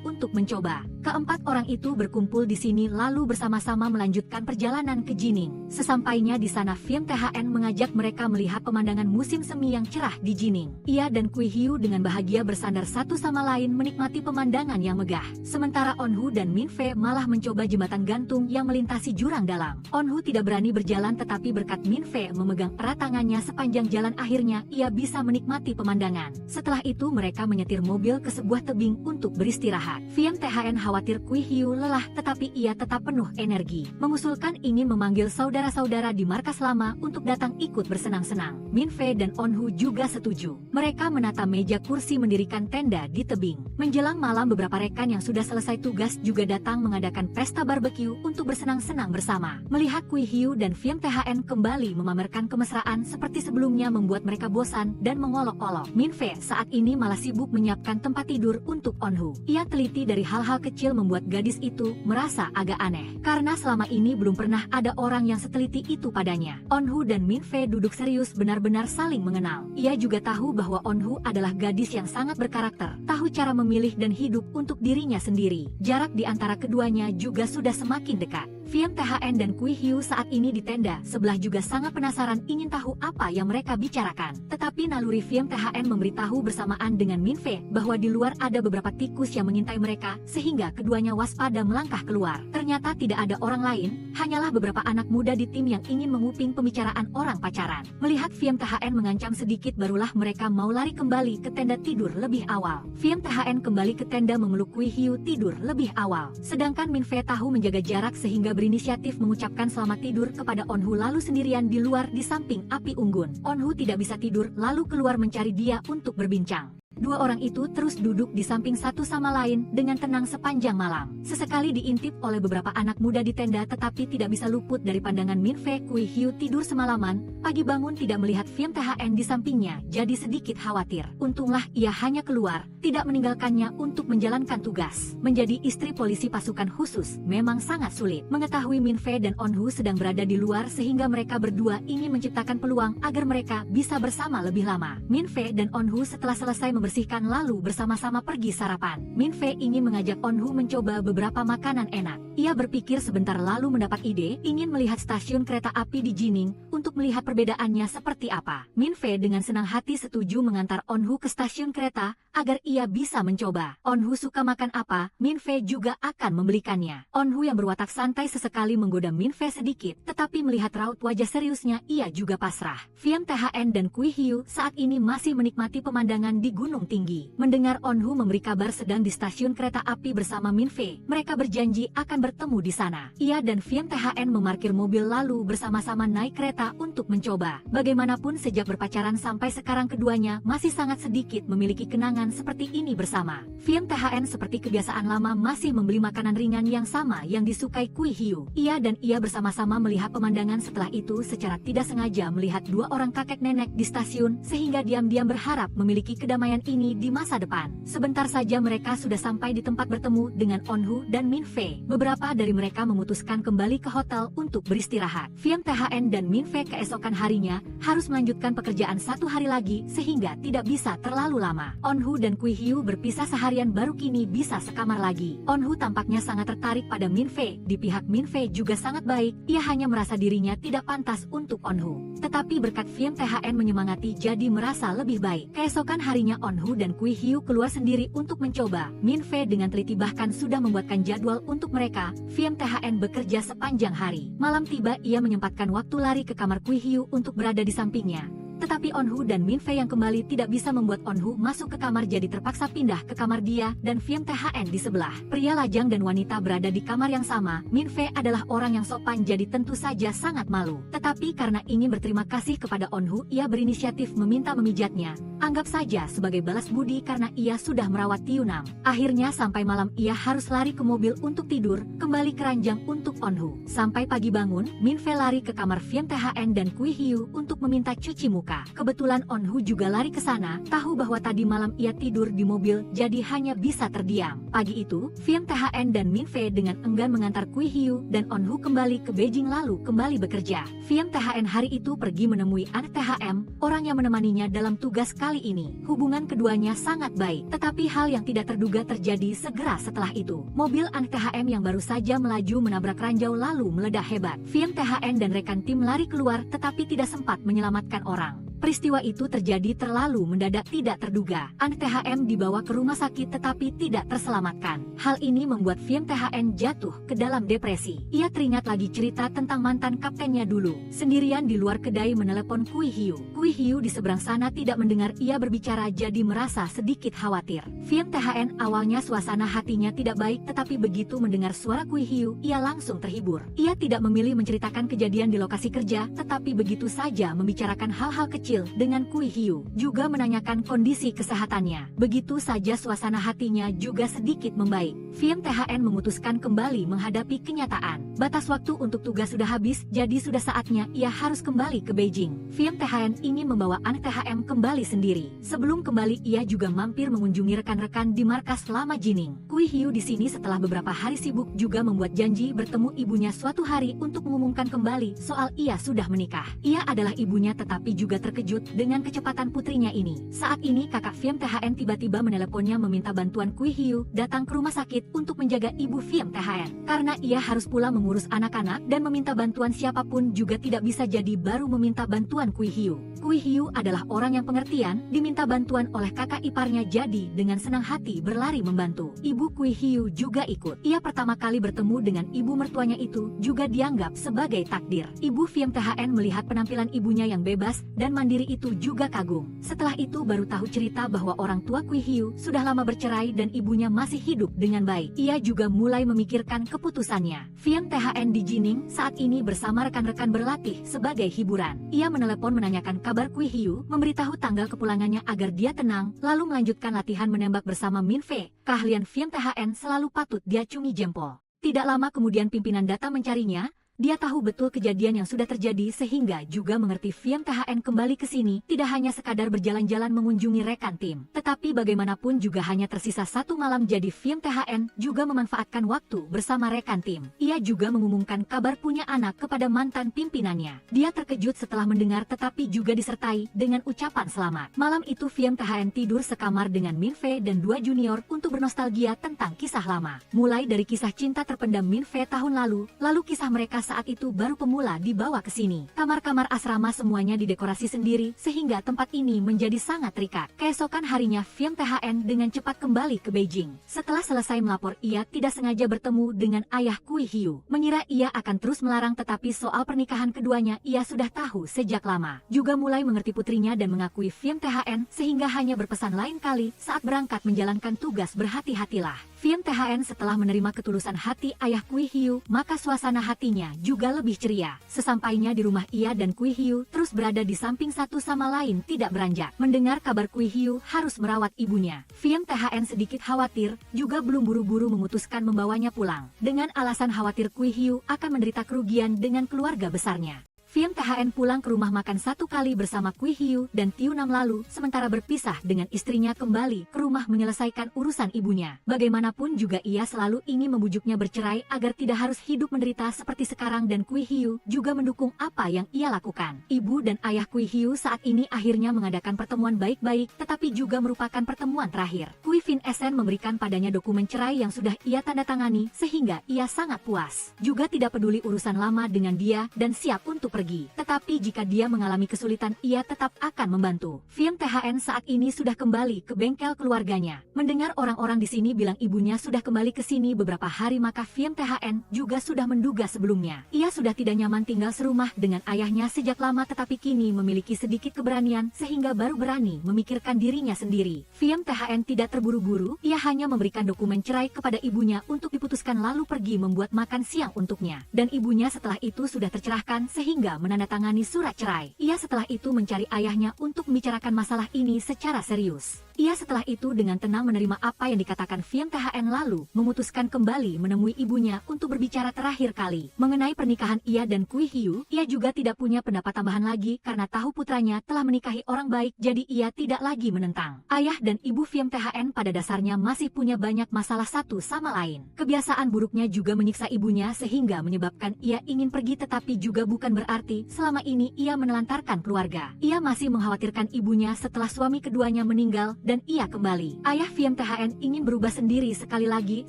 untuk mencoba. Keempat orang itu berkumpul di sini lalu bersama-sama melanjutkan perjalanan ke Jining. Sesampainya di sana Film THN mengajak mereka melihat pemandangan musim semi yang cerah di Jining. Ia dan Kui Hiu dengan bahagia bersandar satu sama lain menikmati pemandangan yang megah. Sementara Onhu dan Min Fe malah mencoba jembatan gantung yang melintasi jurang dalam. Onhu tidak berani berjalan tetapi berkat Min Fe memegang erat tangannya sepanjang jalan akhirnya ia bisa menikmati pemandangan. Setelah itu mereka menyetir mobil ke sebuah tebing untuk beristirahat. Film THN khawatir Kui Hiu lelah tetapi ia tetap penuh energi. Mengusulkan ingin memanggil saudara-saudara di markas lama untuk datang ikut bersenang-senang. Min Fe dan Onhu juga setuju. Mereka menata meja kursi mendirikan tenda di tebing. Menjelang malam beberapa rekan yang sudah selesai tugas juga datang mengadakan pesta barbeque untuk bersenang-senang bersama. Melihat Kui Hiu dan Film THN kembali memamerkan kemesraan seperti sebelumnya membuat mereka bosan dan mengolok-olok. Min Fe saat ini malah sibuk menyiapkan tempat tidur untuk Onhu. Ia teliti dari hal-hal kecil membuat gadis itu merasa agak aneh. Karena selama ini belum pernah ada orang yang seteliti itu padanya. Onhu dan Min Fe duduk serius benar-benar saling mengenal. Ia juga tahu bahwa Onhu adalah gadis yang sangat berkarakter, tahu cara memilih dan hidup untuk dirinya sendiri. Jarak di antara keduanya juga sudah semakin dekat. Film THN dan Kui Hiu saat ini di tenda sebelah juga sangat penasaran ingin tahu apa yang mereka bicarakan. Tetapi naluri Film THN memberitahu bersamaan dengan Min Fe bahwa di luar ada beberapa tikus yang mengintai mereka sehingga keduanya waspada melangkah keluar. Ternyata tidak ada orang lain, hanyalah beberapa anak muda di tim yang ingin menguping pembicaraan orang pacaran. Melihat Film THN mengancam sedikit barulah mereka mau lari kembali ke tenda tidur lebih awal. Film THN kembali ke tenda memeluk Kui Hiu tidur lebih awal. Sedangkan Min Fe tahu menjaga jarak sehingga berinisiatif mengucapkan selamat tidur kepada Onhu lalu sendirian di luar di samping api unggun. Onhu tidak bisa tidur lalu keluar mencari dia untuk berbincang. Dua orang itu terus duduk di samping satu sama lain dengan tenang sepanjang malam. Sesekali diintip oleh beberapa anak muda di tenda, tetapi tidak bisa luput dari pandangan Min Fei. Kui Hiu tidur semalaman, pagi bangun tidak melihat Film THN di sampingnya, jadi sedikit khawatir. Untunglah ia hanya keluar, tidak meninggalkannya untuk menjalankan tugas. Menjadi istri polisi pasukan khusus memang sangat sulit. Mengetahui Min Fei dan On Hu sedang berada di luar, sehingga mereka berdua ingin menciptakan peluang agar mereka bisa bersama lebih lama. Min Fei dan On Hu setelah selesai membersihkan lalu bersama-sama pergi sarapan. Min Fei ingin mengajak On Hu mencoba beberapa makanan enak. Ia berpikir sebentar lalu mendapat ide, ingin melihat stasiun kereta api di Jining untuk melihat perbedaannya seperti apa. Min Fei dengan senang hati setuju mengantar On Hu ke stasiun kereta agar ia bisa mencoba. On Hu suka makan apa, Min Fei juga akan membelikannya. On Hu yang berwatak santai sesekali menggoda Min Fei sedikit, tetapi melihat raut wajah seriusnya ia juga pasrah. Film THN dan Kui Hiu saat ini masih menikmati pemandangan di gunung tinggi. Mendengar On Hu memberi kabar sedang di stasiun kereta api bersama Min Fei, mereka berjanji akan bertemu di sana. Ia dan Film THN memarkir mobil lalu bersama-sama naik kereta untuk mencoba. Bagaimanapun sejak berpacaran sampai sekarang keduanya masih sangat sedikit memiliki kenangan seperti ini bersama. Film THN seperti kebiasaan lama masih membeli makanan ringan yang sama yang disukai Kui Hiu. Ia dan ia bersama-sama melihat pemandangan. Setelah itu secara tidak sengaja melihat dua orang kakek nenek di stasiun, sehingga diam-diam berharap memiliki kedamaian ini di masa depan. Sebentar saja mereka sudah sampai di tempat bertemu dengan On Hu dan Min Fei. Beberapa dari mereka memutuskan kembali ke hotel untuk beristirahat. Film THN dan Min Fei keesokan harinya harus melanjutkan pekerjaan satu hari lagi, sehingga tidak bisa terlalu lama. On Hu dan Kui Hiu berpisah seharian baru kini bisa sekamar lagi. On Hu tampaknya sangat tertarik pada Min Fei. Di pihak Min Fei juga sangat baik, ia hanya merasa dirinya tidak pantas untuk On Hu. Tetapi berkat Film THN menyemangati jadi merasa lebih baik. Keesokan harinya On Hu dan Kui Hiu keluar sendiri untuk mencoba. Min Fei dengan teliti bahkan sudah membuatkan jadwal untuk mereka. Film THN bekerja sepanjang hari. Malam tiba ia menyempatkan waktu lari ke kamar Kui Hiu untuk berada di sampingnya. Tetapi On Hu dan Min Fei yang kembali tidak bisa membuat On Hu masuk ke kamar, jadi terpaksa pindah ke kamar dia dan Film THN di sebelah. Pria lajang dan wanita berada di kamar yang sama. Min Fei adalah orang yang sopan, jadi tentu saja sangat malu. Tetapi karena ingin berterima kasih kepada On Hu, ia berinisiatif meminta memijatnya. Anggap saja sebagai balas budi karena ia sudah merawat Tiunam. Akhirnya sampai malam ia harus lari ke mobil untuk tidur, kembali keranjang untuk On Hu. Sampai pagi bangun, Min Fei lari ke kamar Film THN dan Kui Hiu untuk meminta cuci muka. Kebetulan On Hu juga lari ke sana, tahu bahwa tadi malam ia tidur di mobil, jadi hanya bisa terdiam. Pagi itu, Film THN dan Min Fei dengan enggan mengantar Kui Hiu dan On Hu kembali ke Beijing lalu kembali bekerja. Film THN hari itu pergi menemui anak THM, orang yang menemaninya dalam tugas kali ini. Hubungan keduanya sangat baik, tetapi hal yang tidak terduga terjadi segera setelah itu. Mobil anak THM yang baru saja melaju menabrak ranjau lalu meledak hebat. Film THN dan rekan tim lari keluar tetapi tidak sempat menyelamatkan orang. Peristiwa itu terjadi terlalu mendadak tidak terduga. Anak THM dibawa ke rumah sakit tetapi tidak terselamatkan. Hal ini membuat Film THN jatuh ke dalam depresi. Ia teringat lagi cerita tentang mantan kaptennya dulu. Sendirian di luar kedai menelepon Kui Hiu. Kui Hiu di seberang sana tidak mendengar ia berbicara, jadi merasa sedikit khawatir. Film THN awalnya suasana hatinya tidak baik, tetapi begitu mendengar suara Kui Hiu, ia langsung terhibur. Ia tidak memilih menceritakan kejadian di lokasi kerja, tetapi begitu saja membicarakan hal-hal kecil dengan Kui Hiu, juga menanyakan kondisi kesehatannya. Begitu saja suasana hatinya juga sedikit membaik. Film THN memutuskan kembali menghadapi kenyataan. Batas waktu untuk tugas sudah habis, jadi sudah saatnya ia harus kembali ke Beijing. Film THN ingin membawa anak THM kembali sendiri. Sebelum kembali ia juga mampir mengunjungi rekan-rekan di markas lama Jining. Kui Hiu di sini setelah beberapa hari sibuk juga membuat janji bertemu ibunya suatu hari untuk mengumumkan kembali soal ia sudah menikah. Ia adalah ibunya tetapi juga terkejut dengan kecepatan putrinya ini. Saat ini kakak Film THN tiba-tiba meneleponnya meminta bantuan Kui Hiu datang ke rumah sakit untuk menjaga ibu Film THN. Karena ia harus pula mengurus anak-anak dan meminta bantuan siapapun juga tidak bisa, jadi baru meminta bantuan Kui Hiu. Kui Hiu adalah orang yang pengertian, diminta bantuan oleh kakak iparnya, jadi dengan senang hati berlari membantu. Ibu Kui Hiu juga ikut. Ia pertama kali bertemu dengan ibu mertuanya itu juga dianggap sebagai takdir. Ibu Film THN melihat penampilan ibunya yang bebas dan mandiri diri itu juga kagum. Setelah itu baru tahu cerita bahwa orang tua Kui Hiu sudah lama bercerai dan ibunya masih hidup dengan baik. Ia juga mulai memikirkan keputusannya. Fiem Thn di Jining saat ini bersama rekan-rekan berlatih sebagai hiburan. Ia menelepon menanyakan kabar Kui Hiu, memberitahu tanggal kepulangannya agar dia tenang, lalu melanjutkan latihan menembak bersama Min Fei. Keahlian Fiem Thn selalu patut diacungi jempol. Tidak lama kemudian pimpinan datang mencarinya. Dia tahu betul kejadian yang sudah terjadi sehingga juga mengerti Fiem Thn kembali ke sini tidak hanya sekadar berjalan-jalan mengunjungi rekan tim. Tetapi bagaimanapun juga hanya tersisa satu malam, jadi Fiem Thn juga memanfaatkan waktu bersama rekan tim. Ia juga mengumumkan kabar punya anak kepada mantan pimpinannya. Dia terkejut setelah mendengar tetapi juga disertai dengan ucapan selamat. Malam itu Fiem Thn tidur sekamar dengan Min Fei dan dua junior untuk bernostalgia tentang kisah lama. Mulai dari kisah cinta terpendam Min Fei tahun lalu kisah mereka saat itu baru pemula dibawa ke sini. Kamar-kamar asrama semuanya didekorasi sendiri sehingga tempat ini menjadi sangat terikat. Keesokan harinya Fiem Thn dengan cepat kembali ke Beijing. Setelah selesai melapor, ia tidak sengaja bertemu dengan ayah Kui Hiu. Mengira ia akan terus melarang, tetapi soal pernikahan keduanya ia sudah tahu sejak lama. Juga mulai mengerti putrinya dan mengakui Fiem Thn sehingga hanya berpesan lain kali saat berangkat menjalankan tugas berhati-hatilah. Fiem Thn setelah menerima ketulusan hati ayah Kui Hiu, maka suasana hatinya juga lebih ceria. Sesampainya di rumah, ia dan Kui Hiu terus berada di samping satu sama lain tidak beranjak. Mendengar kabar Kui Hiu harus merawat ibunya, Fiem Thn sedikit khawatir, juga belum buru-buru memutuskan membawanya pulang. Dengan alasan khawatir Kui Hiu akan menderita kerugian dengan keluarga besarnya. Fiem Thn pulang ke rumah makan satu kali bersama Kui Hiu dan Tiu Nam lalu sementara berpisah dengan istrinya kembali ke rumah menyelesaikan urusan ibunya. Bagaimanapun juga ia selalu ingin membujuknya bercerai agar tidak harus hidup menderita seperti sekarang, dan Kui Hiu juga mendukung apa yang ia lakukan. Ibu dan ayah Kui Hiu saat ini akhirnya mengadakan pertemuan baik-baik, tetapi juga merupakan pertemuan terakhir. Kui Fin Esen memberikan padanya dokumen cerai yang sudah ia tanda tangani sehingga ia sangat puas. Juga tidak peduli urusan lama dengan dia dan siap untuk pergi. Tetapi jika dia mengalami kesulitan, ia tetap akan membantu. Fiem Thn saat ini sudah kembali ke bengkel keluarganya. Mendengar orang-orang di sini bilang ibunya sudah kembali ke sini beberapa hari, maka Fiem Thn juga sudah menduga sebelumnya. Ia sudah tidak nyaman tinggal serumah dengan ayahnya sejak lama, tetapi kini memiliki sedikit keberanian sehingga baru berani memikirkan dirinya sendiri. Fiem Thn tidak terburu-buru, ia hanya memberikan dokumen cerai kepada ibunya untuk diputuskan lalu pergi membuat makan siang untuknya. Dan ibunya setelah itu sudah tercerahkan sehingga menandatangani surat cerai. Ia setelah itu mencari ayahnya untuk membicarakan masalah ini secara serius. Ia setelah itu dengan tenang menerima apa yang dikatakan Fiem Thn lalu memutuskan kembali menemui ibunya untuk berbicara terakhir kali. Mengenai pernikahan ia dan Kui Hiu, ia juga tidak punya pendapat tambahan lagi karena tahu putranya telah menikahi orang baik, jadi ia tidak lagi menentang. Ayah dan ibu Fiem Thn pada dasarnya masih punya banyak masalah satu sama lain. Kebiasaan buruknya juga menyiksa ibunya sehingga menyebabkan ia ingin pergi, tetapi juga bukan berarti selama ini ia menelantarkan keluarga. Ia masih mengkhawatirkan ibunya setelah suami keduanya meninggal dan ia kembali. Ayah Fiem Thn ingin berubah sendiri sekali lagi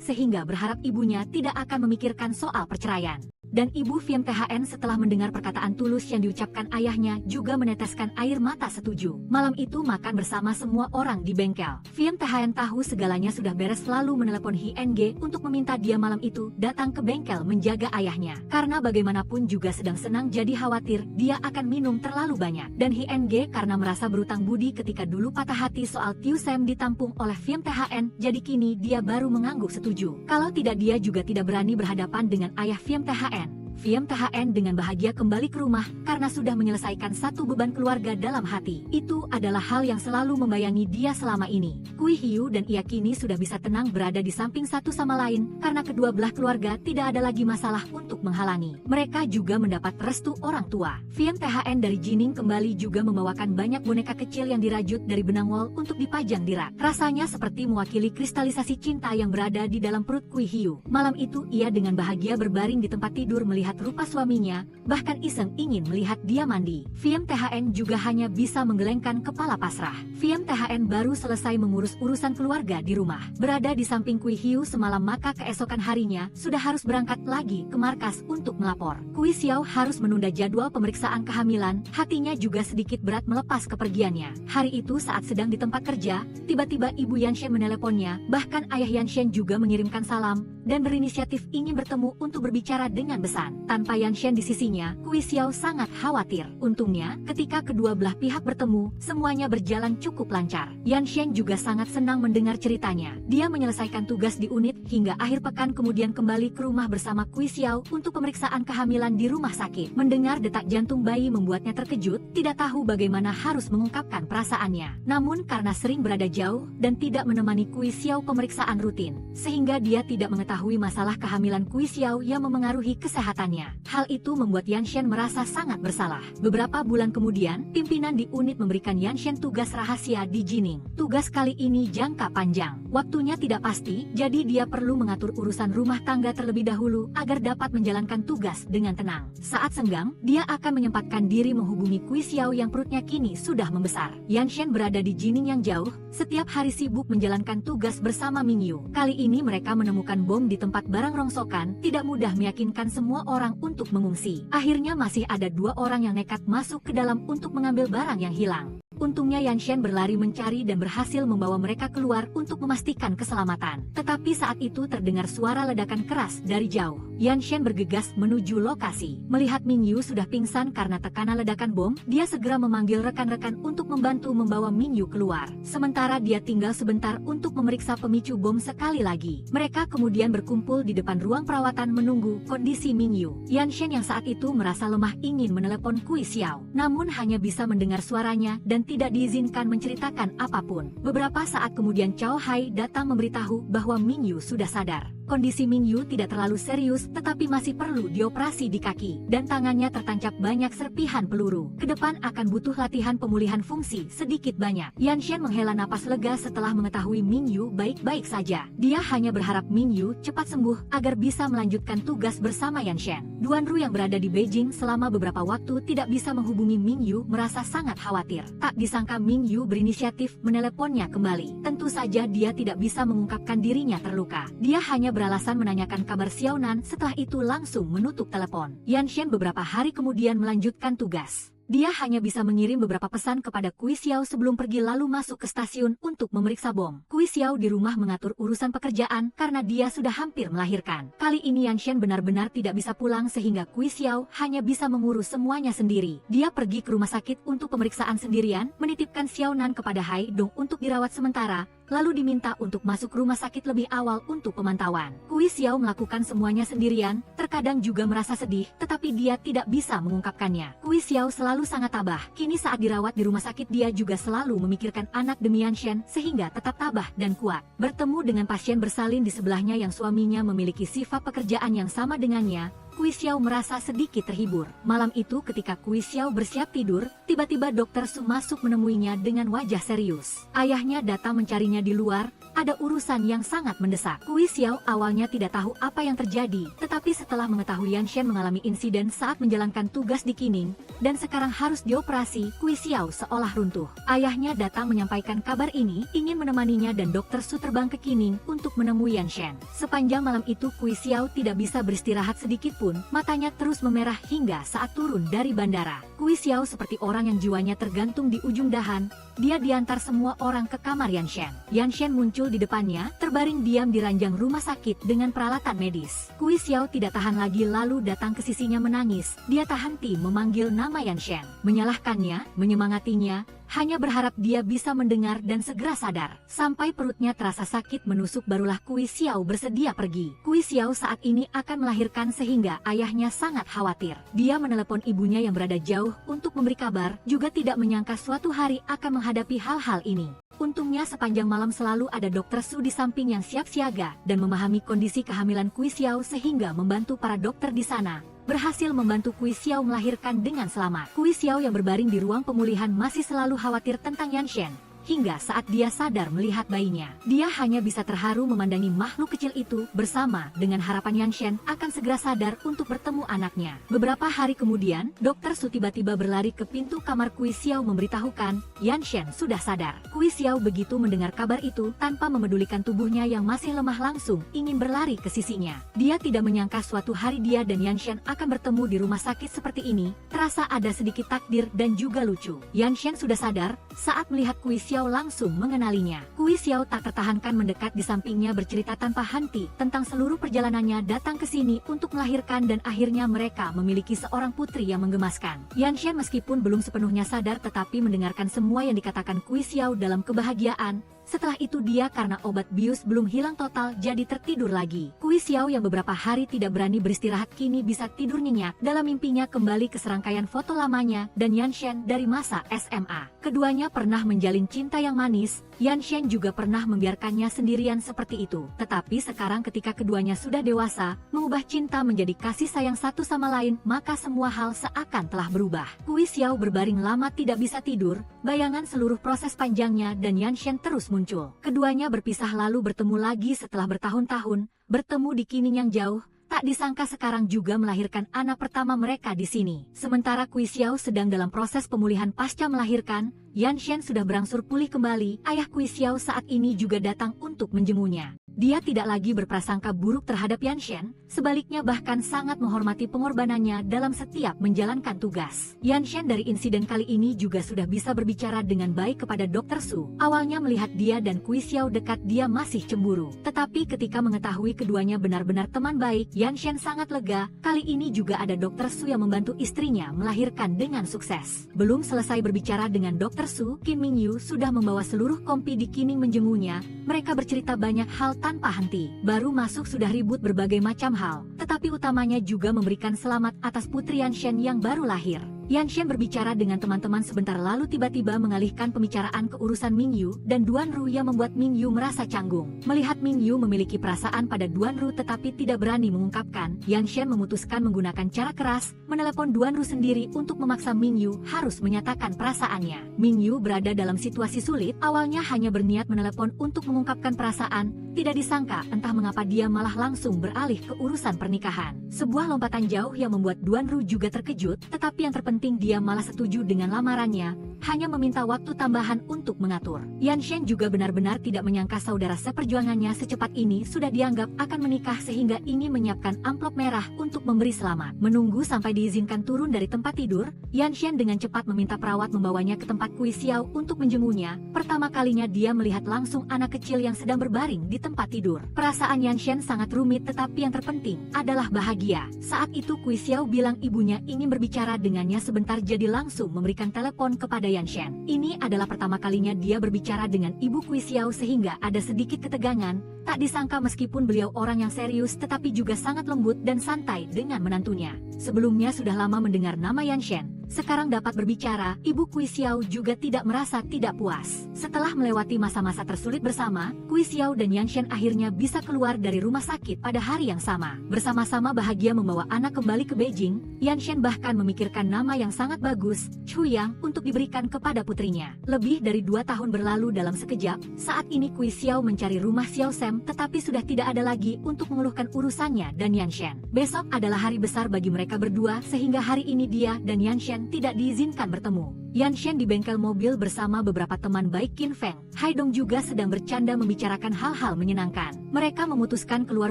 sehingga berharap ibunya tidak akan memikirkan soal perceraian. Dan ibu Fiem Thn setelah mendengar perkataan tulus yang diucapkan ayahnya juga meneteskan air mata setuju. Malam itu makan bersama semua orang di bengkel. Fiem Thn tahu segalanya sudah beres lalu menelepon Hng untuk meminta dia malam itu datang ke bengkel menjaga ayahnya. Karena bagaimanapun juga sedang senang, jadi khawatir dia akan minum terlalu banyak. Dan Hng karena merasa berutang budi ketika dulu patah hati soal Tiu Sam ditampung oleh Fiem Thn, jadi kini dia baru mengangguk setuju. Kalau tidak dia juga tidak berani berhadapan dengan ayah Fiem Thn. Fiem Thn dengan bahagia kembali ke rumah karena sudah menyelesaikan satu beban keluarga dalam hati. Itu adalah hal yang selalu membayangi dia selama ini. Kui Hiu dan ia kini sudah bisa tenang berada di samping satu sama lain karena kedua belah keluarga tidak ada lagi masalah untuk menghalangi. Mereka juga mendapat restu orang tua. Fiem Thn dari Jining kembali juga membawakan banyak boneka kecil yang dirajut dari benang wol untuk dipajang di rak. Rasanya seperti mewakili kristalisasi cinta yang berada di dalam perut Kui Hiu. Malam itu ia dengan bahagia berbaring di tempat tidur melihat rupa suaminya, bahkan iseng ingin melihat dia mandi. Fiem Thn juga hanya bisa menggelengkan kepala pasrah. Fiem Thn baru selesai mengurus urusan keluarga di rumah. Berada di samping Kui Hiu semalam, maka keesokan harinya sudah harus berangkat lagi ke markas untuk melapor. Kui Xiao harus menunda jadwal pemeriksaan kehamilan, hatinya juga sedikit berat melepas kepergiannya. Hari itu saat sedang di tempat kerja, tiba-tiba ibu Yanshen meneleponnya, bahkan ayah Yanshen juga mengirimkan salam dan berinisiatif ingin bertemu untuk berbicara dengan besan. Tanpa Yan Shen di sisinya, Kui Xiao sangat khawatir. Untungnya, ketika kedua belah pihak bertemu, semuanya berjalan cukup lancar. Yan Shen juga sangat senang mendengar ceritanya. Dia menyelesaikan tugas di unit hingga akhir pekan kemudian kembali ke rumah bersama Kui Xiao untuk pemeriksaan kehamilan di rumah sakit. Mendengar detak jantung bayi membuatnya terkejut, tidak tahu bagaimana harus mengungkapkan perasaannya. Namun karena sering berada jauh dan tidak menemani Kui Xiao pemeriksaan rutin, sehingga dia tidak mengetahui masalah kehamilan Kui Xiao yang memengaruhi kesehatannya. Hal itu membuat Yan Shen merasa sangat bersalah. Beberapa bulan kemudian, pimpinan di unit memberikan Yan Shen tugas rahasia di Jining. Tugas kali ini jangka panjang. Waktunya tidak pasti, jadi dia perlu mengatur urusan rumah tangga terlebih dahulu agar dapat menjalankan tugas dengan tenang. Saat senggang, dia akan menyempatkan diri menghubungi Kui Xiao yang perutnya kini sudah membesar. Yan Shen berada di Jining yang jauh, setiap hari sibuk menjalankan tugas bersama Ming Yu. Kali ini mereka menemukan bom di tempat barang rongsokan, tidak mudah meyakinkan semua orang untuk mengungsi. Akhirnya masih ada 2 orang yang nekat masuk ke dalam untuk mengambil barang yang hilang. Untungnya Yan Shen berlari mencari dan berhasil membawa mereka keluar untuk memastikan keselamatan. Tetapi saat itu terdengar suara ledakan keras dari jauh. Yan Shen bergegas menuju lokasi. Melihat Ming Yu sudah pingsan karena tekanan ledakan bom, dia segera memanggil rekan-rekan untuk membantu membawa Ming Yu keluar. Sementara dia tinggal sebentar untuk memeriksa pemicu bom sekali lagi. Mereka kemudian berkumpul di depan ruang perawatan menunggu kondisi Ming Yu. Yan Shen yang saat itu merasa lemah ingin menelepon Kui Xiao, namun hanya bisa mendengar suaranya dan tidak diizinkan menceritakan apapun. Beberapa saat kemudian Cao Hai datang memberitahu bahwa Ming Yu sudah sadar. Kondisi Ming Yu tidak terlalu serius tetapi masih perlu dioperasi di kaki dan tangannya tertancap banyak serpihan peluru. Kedepan akan butuh latihan pemulihan fungsi sedikit banyak. Yan Shen menghela napas lega setelah mengetahui Ming Yu baik-baik saja. Dia hanya berharap Ming Yu cepat sembuh agar bisa melanjutkan tugas bersama Yan Shen. Duan Ru yang berada di Beijing selama beberapa waktu tidak bisa menghubungi Ming Yu merasa sangat khawatir. Tak disangka Ming Yu berinisiatif meneleponnya kembali. Tentu saja dia tidak bisa mengungkapkan dirinya terluka. Dia hanya beralasan menanyakan kabar Xiao Nan, setelah itu langsung menutup telepon. Yan Shen beberapa hari kemudian melanjutkan tugas. Dia hanya bisa mengirim beberapa pesan kepada Kui Xiao sebelum pergi lalu masuk ke stasiun untuk memeriksa bom. Kui Xiao di rumah mengatur urusan pekerjaan karena dia sudah hampir melahirkan. Kali ini Yan Shen benar-benar tidak bisa pulang sehingga Kui Xiao hanya bisa mengurus semuanya sendiri. Dia pergi ke rumah sakit untuk pemeriksaan sendirian, menitipkan Xiao Nan kepada Hai Dong untuk dirawat sementara, lalu diminta untuk masuk rumah sakit lebih awal untuk pemantauan. Kui Xiao melakukan semuanya sendirian, terkadang juga merasa sedih, tetapi dia tidak bisa mengungkapkannya. Kui Xiao selalu sangat tabah. Kini saat dirawat di rumah sakit dia juga selalu memikirkan anak demi Yan Shen sehingga tetap tabah dan kuat. Bertemu dengan pasien bersalin di sebelahnya yang suaminya memiliki sifat pekerjaan yang sama dengannya, Kui Xiao merasa sedikit terhibur. Malam itu ketika Kui Xiao bersiap tidur, tiba-tiba Dokter Su masuk menemuinya dengan wajah serius. Ayahnya datang mencarinya di luar, ada urusan yang sangat mendesak. Kui Xiao awalnya tidak tahu apa yang terjadi, tetapi setelah mengetahui Yan Shen mengalami insiden saat menjalankan tugas di Qining, dan sekarang harus dioperasi, Kui Xiao seolah runtuh. Ayahnya datang menyampaikan kabar ini, ingin menemaninya dan Dokter Su terbang ke Qining untuk menemui Yan Shen. Sepanjang malam itu Kui Xiao tidak bisa beristirahat sedikit pun, matanya terus memerah hingga saat turun dari bandara. Kui Xiao seperti orang yang jiwanya tergantung di ujung dahan, dia diantar semua orang ke kamar Yan Shen. Yan Shen muncul di depannya, terbaring diam di ranjang rumah sakit dengan peralatan medis. Kui Xiao tidak tahan lagi lalu datang ke sisinya menangis. Dia tak henti memanggil nama Yan Shen, menyalahkannya, menyemangatinya, hanya berharap dia bisa mendengar dan segera sadar. Sampai perutnya terasa sakit menusuk barulah Kui Xiao bersedia pergi. Kui Xiao saat ini akan melahirkan sehingga ayahnya sangat khawatir. Dia menelepon ibunya yang berada jauh untuk memberi kabar, juga tidak menyangka suatu hari akan menghadapi hal-hal ini. Untungnya sepanjang malam selalu ada Dokter Su di samping yang siap siaga dan memahami kondisi kehamilan Kui Xiao sehingga membantu para dokter di sana. Berhasil membantu Kui Xiao melahirkan dengan selamat. Kui Xiao yang berbaring di ruang pemulihan masih selalu khawatir tentang Yan Shen. Hingga saat dia sadar melihat bayinya, dia hanya bisa terharu memandangi makhluk kecil itu bersama dengan harapan Yan Shen akan segera sadar untuk bertemu anaknya. Beberapa hari kemudian, Dokter Su tiba-tiba berlari ke pintu kamar Kui Xiao memberitahukan Yan Shen sudah sadar. Kui Xiao begitu mendengar kabar itu tanpa memedulikan tubuhnya yang masih lemah langsung ingin berlari ke sisinya. Dia tidak menyangka suatu hari dia dan Yan Shen akan bertemu di rumah sakit seperti ini. Terasa ada sedikit takdir dan juga lucu. Yan Shen sudah sadar saat melihat Kui Xiao Xiao langsung mengenalinya. Kui Xiao tak tertahankan mendekat di sampingnya bercerita tanpa henti tentang seluruh perjalanannya datang ke sini untuk melahirkan dan akhirnya mereka memiliki seorang putri yang menggemaskan. Yanshen meskipun belum sepenuhnya sadar tetapi mendengarkan semua yang dikatakan Kui Xiao dalam kebahagiaan. Setelah itu dia karena obat bius belum hilang total jadi tertidur lagi. Kui Xiao yang beberapa hari tidak berani beristirahat kini bisa tidur nyenyak dalam mimpinya kembali ke serangkaian foto lamanya dan Yanshen dari masa SMA. Keduanya pernah menjalin cinta yang manis, Yanshen juga pernah membiarkannya sendirian seperti itu. Tetapi sekarang ketika keduanya sudah dewasa, mengubah cinta menjadi kasih sayang satu sama lain, maka semua hal seakan telah berubah. Kui Xiao berbaring lama tidak bisa tidur, bayangan seluruh proses panjangnya dan Yanshen terus muncul. Keduanya berpisah lalu bertemu lagi setelah bertahun-tahun, bertemu di Qining yang jauh. Tak disangka sekarang juga melahirkan anak pertama mereka di sini. Sementara Kui Xiao sedang dalam proses pemulihan pasca melahirkan, Yanshen sudah berangsur pulih kembali. Ayah Kui Xiao saat ini juga datang untuk menjemunya. Dia tidak lagi berprasangka buruk terhadap Yanshen, sebaliknya bahkan sangat menghormati pengorbanannya dalam setiap menjalankan tugas. Yanshen dari insiden kali ini juga sudah bisa berbicara dengan baik kepada Dr. Su. Awalnya melihat dia dan Kui Xiao dekat dia masih cemburu. Tetapi ketika mengetahui keduanya benar-benar teman baik, Yanshen sangat lega. Kali ini juga ada Dr. Su yang membantu istrinya melahirkan dengan sukses. Belum selesai berbicara dengan Dr. Su, Qin Mingyu sudah membawa seluruh kompi di Qining menjemunya. Mereka bercerita banyak hal tanpa henti. Baru masuk sudah ribut berbagai macam hal. Tetapi utamanya juga memberikan selamat atas putri Yanshen yang baru lahir. Yanshen berbicara dengan teman-teman sebentar lalu tiba-tiba mengalihkan pembicaraan ke urusan Mingyu dan Duan Ru yang membuat Mingyu merasa canggung. Melihat Mingyu memiliki perasaan pada Duan Ru tetapi tidak berani mengungkapkan, Yanshen memutuskan menggunakan cara keras, menelepon Duan Ru sendiri untuk memaksa Mingyu harus menyatakan perasaannya. Mingyu berada dalam situasi sulit, awalnya hanya berniat menelepon untuk mengungkapkan perasaan, tidak disangka entah mengapa dia malah langsung beralih ke urusan pernikahan. Sebuah lompatan jauh yang membuat Duan Ru juga terkejut, tetapi yang terpenting dia malah setuju dengan lamarannya, hanya meminta waktu tambahan untuk mengatur. Yanshen juga benar-benar tidak menyangka saudara seperjuangannya secepat ini sudah dianggap akan menikah sehingga ingin menyiapkan amplop merah untuk memberi selamat. Menunggu sampai diizinkan turun dari tempat tidur, Yanshen dengan cepat meminta perawat membawanya ke tempat Kui Xiao untuk menjemunya. Pertama kalinya dia melihat langsung anak kecil yang sedang berbaring di tempat tidur. Perasaan Yanshen sangat rumit tetapi yang terpenting adalah bahagia. Saat itu Kui Xiao bilang ibunya ingin berbicara dengannya sebentar jadi langsung memberikan telepon kepada Yanshen. Ini adalah pertama kalinya dia berbicara dengan ibu Kui Xiao sehingga ada sedikit ketegangan. Tak disangka meskipun beliau orang yang serius tetapi juga sangat lembut dan santai dengan menantunya. Sebelumnya sudah lama mendengar nama Yanshen. Sekarang dapat berbicara, ibu Kui Xiao juga tidak merasa tidak puas. Setelah melewati masa-masa tersulit bersama, Kui Xiao dan Yanshen akhirnya bisa keluar dari rumah sakit pada hari yang sama. Bersama-sama bahagia membawa anak kembali ke Beijing, Yanshen bahkan memikirkan nama yang sangat bagus, Chuyang, untuk diberikan kepada putrinya. Lebih dari 2 tahun berlalu dalam sekejap, saat ini Kui Xiao mencari rumah Xiao Sam tetapi sudah tidak ada lagi untuk mengeluhkan urusannya dan Yanshen. Besok adalah hari besar bagi mereka berdua sehingga hari ini dia dan Yanshen tidak diizinkan bertemu. Yanshen di bengkel mobil bersama beberapa teman baik Qin Feng, Haidong juga sedang bercanda membicarakan hal-hal menyenangkan. Mereka memutuskan keluar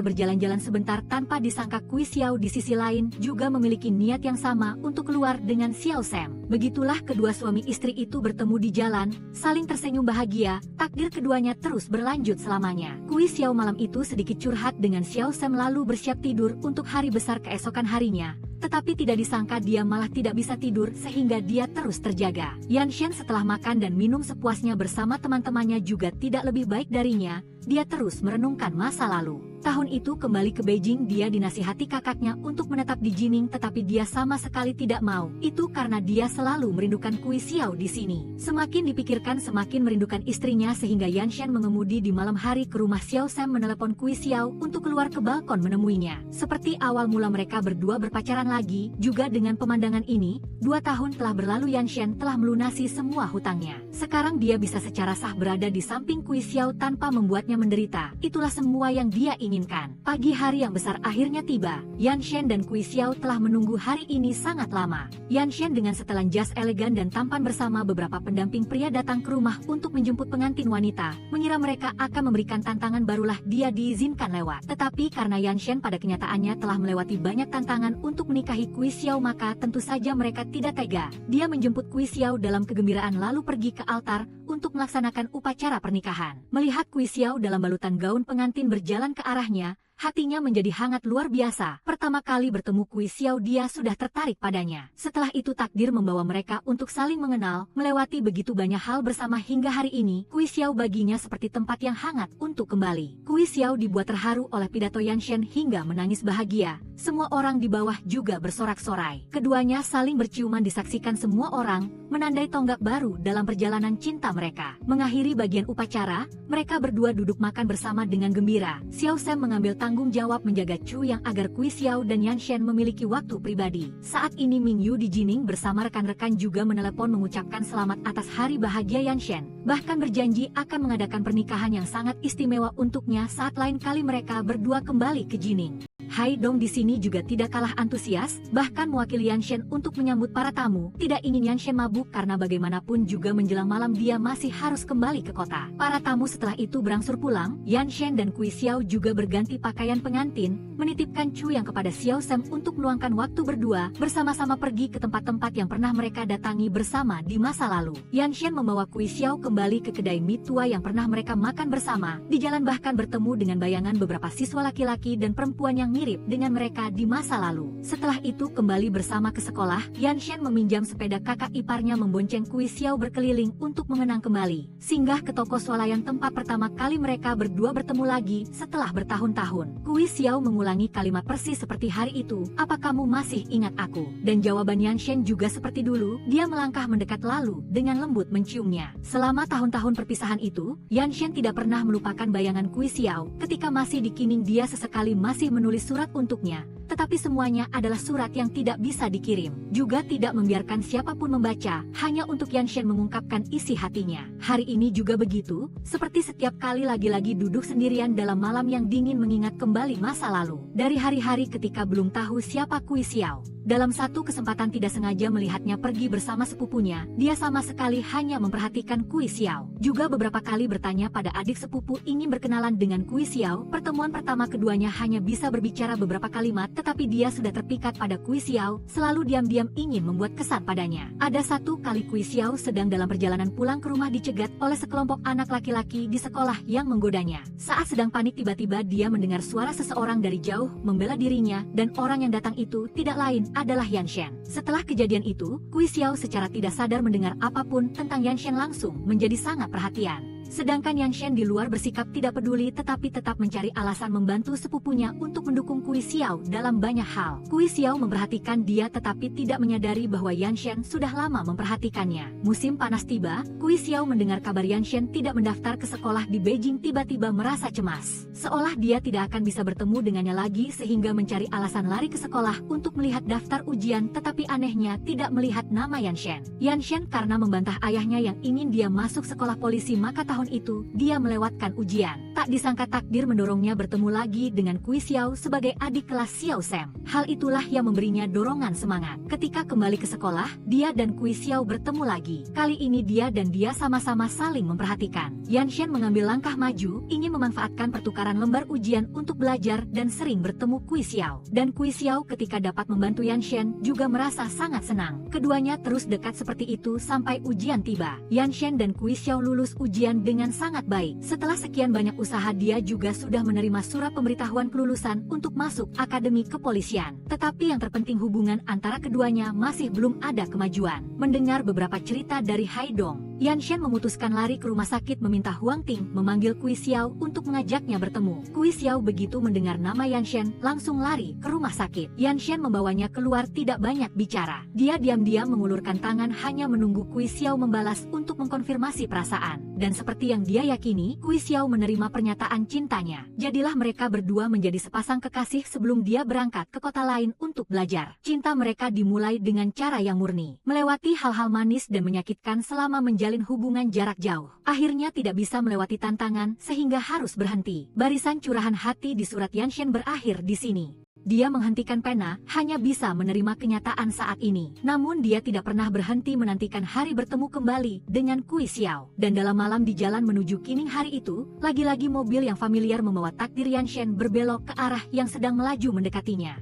berjalan-jalan sebentar tanpa disangka Kui Xiao di sisi lain juga memiliki niat yang sama untuk keluar dengan Xiao Sam. Begitulah kedua suami istri itu bertemu di jalan, saling tersenyum bahagia, takdir keduanya terus berlanjut selamanya. Kui Xiao malam itu sedikit curhat dengan Xiao Sam lalu bersiap tidur untuk hari besar keesokan harinya. Tetapi tidak disangka dia malah tidak bisa tidur sehingga dia terus terjaga. Yanshen setelah makan dan minum sepuasnya bersama teman-temannya juga tidak lebih baik darinya. Dia terus merenungkan masa lalu. Tahun itu kembali ke Beijing dia dinasihati kakaknya untuk menetap di Jining tetapi dia sama sekali tidak mau. Itu karena dia selalu merindukan Kui Xiao di sini. Semakin dipikirkan semakin merindukan istrinya sehingga Yanshen mengemudi di malam hari ke rumah Xiao Sam menelepon Kui Xiao untuk keluar ke balkon menemuinya. Seperti awal mula mereka berdua berpacaran lagi, juga dengan pemandangan ini, 2 tahun telah berlalu Yanshen telah melunasi semua hutangnya. Sekarang dia bisa secara sah berada di samping Kui Xiao tanpa membuatnya menderita. Itulah semua yang dia inginkan. inginkan. Pagi hari yang besar akhirnya tiba. Yan Shen dan Kui Xiao telah menunggu hari ini sangat lama. Yan Shen dengan setelan jas elegan dan tampan bersama beberapa pendamping pria datang ke rumah untuk menjemput pengantin wanita. Mengira mereka akan memberikan tantangan barulah dia diizinkan lewat. Tetapi karena Yan Shen pada kenyataannya telah melewati banyak tantangan untuk menikahi Kui Xiao, maka tentu saja mereka tidak tega. Dia menjemput Kui Xiao dalam kegembiraan lalu pergi ke altar untuk melaksanakan upacara pernikahan. Melihat Kui Xiao dalam balutan gaun pengantin berjalan ke arahnya, hatinya menjadi hangat luar biasa. Pertama kali bertemu Kui Xiao dia sudah tertarik padanya. Setelah itu takdir membawa mereka untuk saling mengenal, melewati begitu banyak hal bersama hingga hari ini, Kui Xiao baginya seperti tempat yang hangat untuk kembali. Kui Xiao dibuat terharu oleh pidato Yan Shen hingga menangis bahagia. Semua orang di bawah juga bersorak-sorai. Keduanya saling berciuman disaksikan semua orang, menandai tonggak baru dalam perjalanan cinta mereka. Mengakhiri bagian upacara, mereka berdua duduk makan bersama dengan gembira. Xiao Sam mengambil tanggung jawab menjaga Chu Yang agar Kui Xiao dan Yan Shen memiliki waktu pribadi. Saat ini Ming Yu di Jining bersama rekan-rekan juga menelepon mengucapkan selamat atas hari bahagia Yan Shen. Bahkan berjanji akan mengadakan pernikahan yang sangat istimewa untuknya saat lain kali mereka berdua kembali ke Jining. Hai Dong di sini juga tidak kalah antusias, bahkan mewakili Yan Shen untuk menyambut para tamu. Tidak ingin Yan Shen mabuk karena bagaimanapun juga menjelang malam dia masih harus kembali ke kota. Para tamu setelah itu berangsur pulang. Yan Shen dan Kui Xiao juga berganti pakaian pengantin, menitipkan Chu Yang kepada Xiao Sam untuk meluangkan waktu berdua, bersama-sama pergi ke tempat-tempat yang pernah mereka datangi bersama di masa lalu. Yan Shen membawa Kui Xiao kembali ke kedai mie tua yang pernah mereka makan bersama. Di jalan bahkan bertemu dengan bayangan beberapa siswa laki-laki dan perempuan yang mirip dengan mereka di masa lalu. Setelah itu kembali bersama ke sekolah, Yan Shen meminjam sepeda kakak iparnya membonceng Kui Xiao berkeliling untuk mengenang kembali. Singgah ke toko swalayan tempat pertama kali mereka berdua bertemu lagi setelah bertahun-tahun. Kui Xiao mengulangi kalimat persis seperti hari itu, "Apa kamu masih ingat aku?" Dan jawaban Yan Shen juga seperti dulu, dia melangkah mendekat lalu dengan lembut menciumnya. Selama tahun-tahun perpisahan itu, Yan Shen tidak pernah melupakan bayangan Kui Xiao. Ketika masih di Qining dia sesekali masih menulis surat untuknya, tetapi semuanya adalah surat yang tidak bisa dikirim. Juga tidak membiarkan siapapun membaca, hanya untuk Yan Shen mengungkapkan isi hatinya. Hari ini juga begitu, seperti setiap kali lagi-lagi duduk sendirian dalam malam yang dingin mengingat kembali masa lalu. Dari hari-hari ketika belum tahu siapa Kui Xiao. Dalam satu kesempatan tidak sengaja melihatnya pergi bersama sepupunya, dia sama sekali hanya memperhatikan Kui Xiao. Juga beberapa kali bertanya pada adik sepupu ingin berkenalan dengan Kui Xiao. Pertemuan pertama keduanya hanya bisa berbicara beberapa kalimat, tetapi dia sudah terpikat pada Kui Xiao, selalu diam-diam ingin membuat kesan padanya. Ada satu kali Kui Xiao sedang dalam perjalanan pulang ke rumah dicegat oleh sekelompok anak laki-laki di sekolah yang menggodanya. Saat sedang panik tiba-tiba dia mendengar suara seseorang dari jauh membela dirinya, dan orang yang datang itu tidak lain adalah Yan Shen. Setelah kejadian itu, Kui Xiao secara tidak sadar mendengar apapun tentang Yan Shen langsung menjadi sangat perhatian. Sedangkan Yan Shen di luar bersikap tidak peduli tetapi tetap mencari alasan membantu sepupunya untuk mendukung Kui Xiao dalam banyak hal. Kui Xiao memperhatikan dia tetapi tidak menyadari bahwa Yan Shen sudah lama memperhatikannya. Musim panas tiba, Kui Xiao mendengar kabar Yan Shen tidak mendaftar ke sekolah di Beijing tiba-tiba merasa cemas. Seolah dia tidak akan bisa bertemu dengannya lagi sehingga mencari alasan lari ke sekolah untuk melihat daftar ujian tetapi anehnya tidak melihat nama Yan Shen. Yan Shen karena membantah ayahnya yang ingin dia masuk sekolah polisi maka tahun itu, dia melewatkan ujian. Tak disangka takdir mendorongnya bertemu lagi dengan Kui Xiao sebagai adik kelas Xiao Sam. Hal itulah yang memberinya dorongan semangat. Ketika kembali ke sekolah, dia dan Kui Xiao bertemu lagi. Kali ini dia dan dia sama-sama saling memperhatikan. Yan Shen mengambil langkah maju, ingin memanfaatkan pertukaran lembar ujian untuk belajar dan sering bertemu Kui Xiao. Dan Kui Xiao ketika dapat membantu Yan Shen juga merasa sangat senang. Keduanya terus dekat seperti itu sampai ujian tiba. Yan Shen dan Kui Xiao lulus ujian dengan sangat baik. Setelah sekian banyak usaha dia juga sudah menerima surat pemberitahuan kelulusan untuk masuk akademi kepolisian. Tetapi yang terpenting hubungan antara keduanya masih belum ada kemajuan. Mendengar beberapa cerita dari Haidong, Yan Shen memutuskan lari ke rumah sakit meminta Huang Ting memanggil Kui Xiao untuk mengajaknya bertemu. Kui Xiao begitu mendengar nama Yan Shen langsung lari ke rumah sakit. Yan Shen membawanya keluar tidak banyak bicara. Dia diam-diam mengulurkan tangan hanya menunggu Kui Xiao membalas untuk mengkonfirmasi perasaan. Dan seperti yang dia yakini, Kui Xiao menerima pernyataan cintanya. Jadilah mereka berdua menjadi sepasang kekasih sebelum dia berangkat ke kota lain untuk belajar. Cinta mereka dimulai dengan cara yang murni, melewati hal-hal manis dan menyakitkan selama menjalani menjalin hubungan jarak jauh. Akhirnya tidak bisa melewati tantangan sehingga harus berhenti. Barisan curahan hati di surat Yanshen berakhir di sini. Dia menghentikan pena, hanya bisa menerima kenyataan saat ini. Namun dia tidak pernah berhenti menantikan hari bertemu kembali dengan Kui Xiao. Dan dalam malam di jalan menuju Qining hari itu, lagi-lagi mobil yang familiar membawa takdir Yanshen berbelok ke arah yang sedang melaju mendekatinya.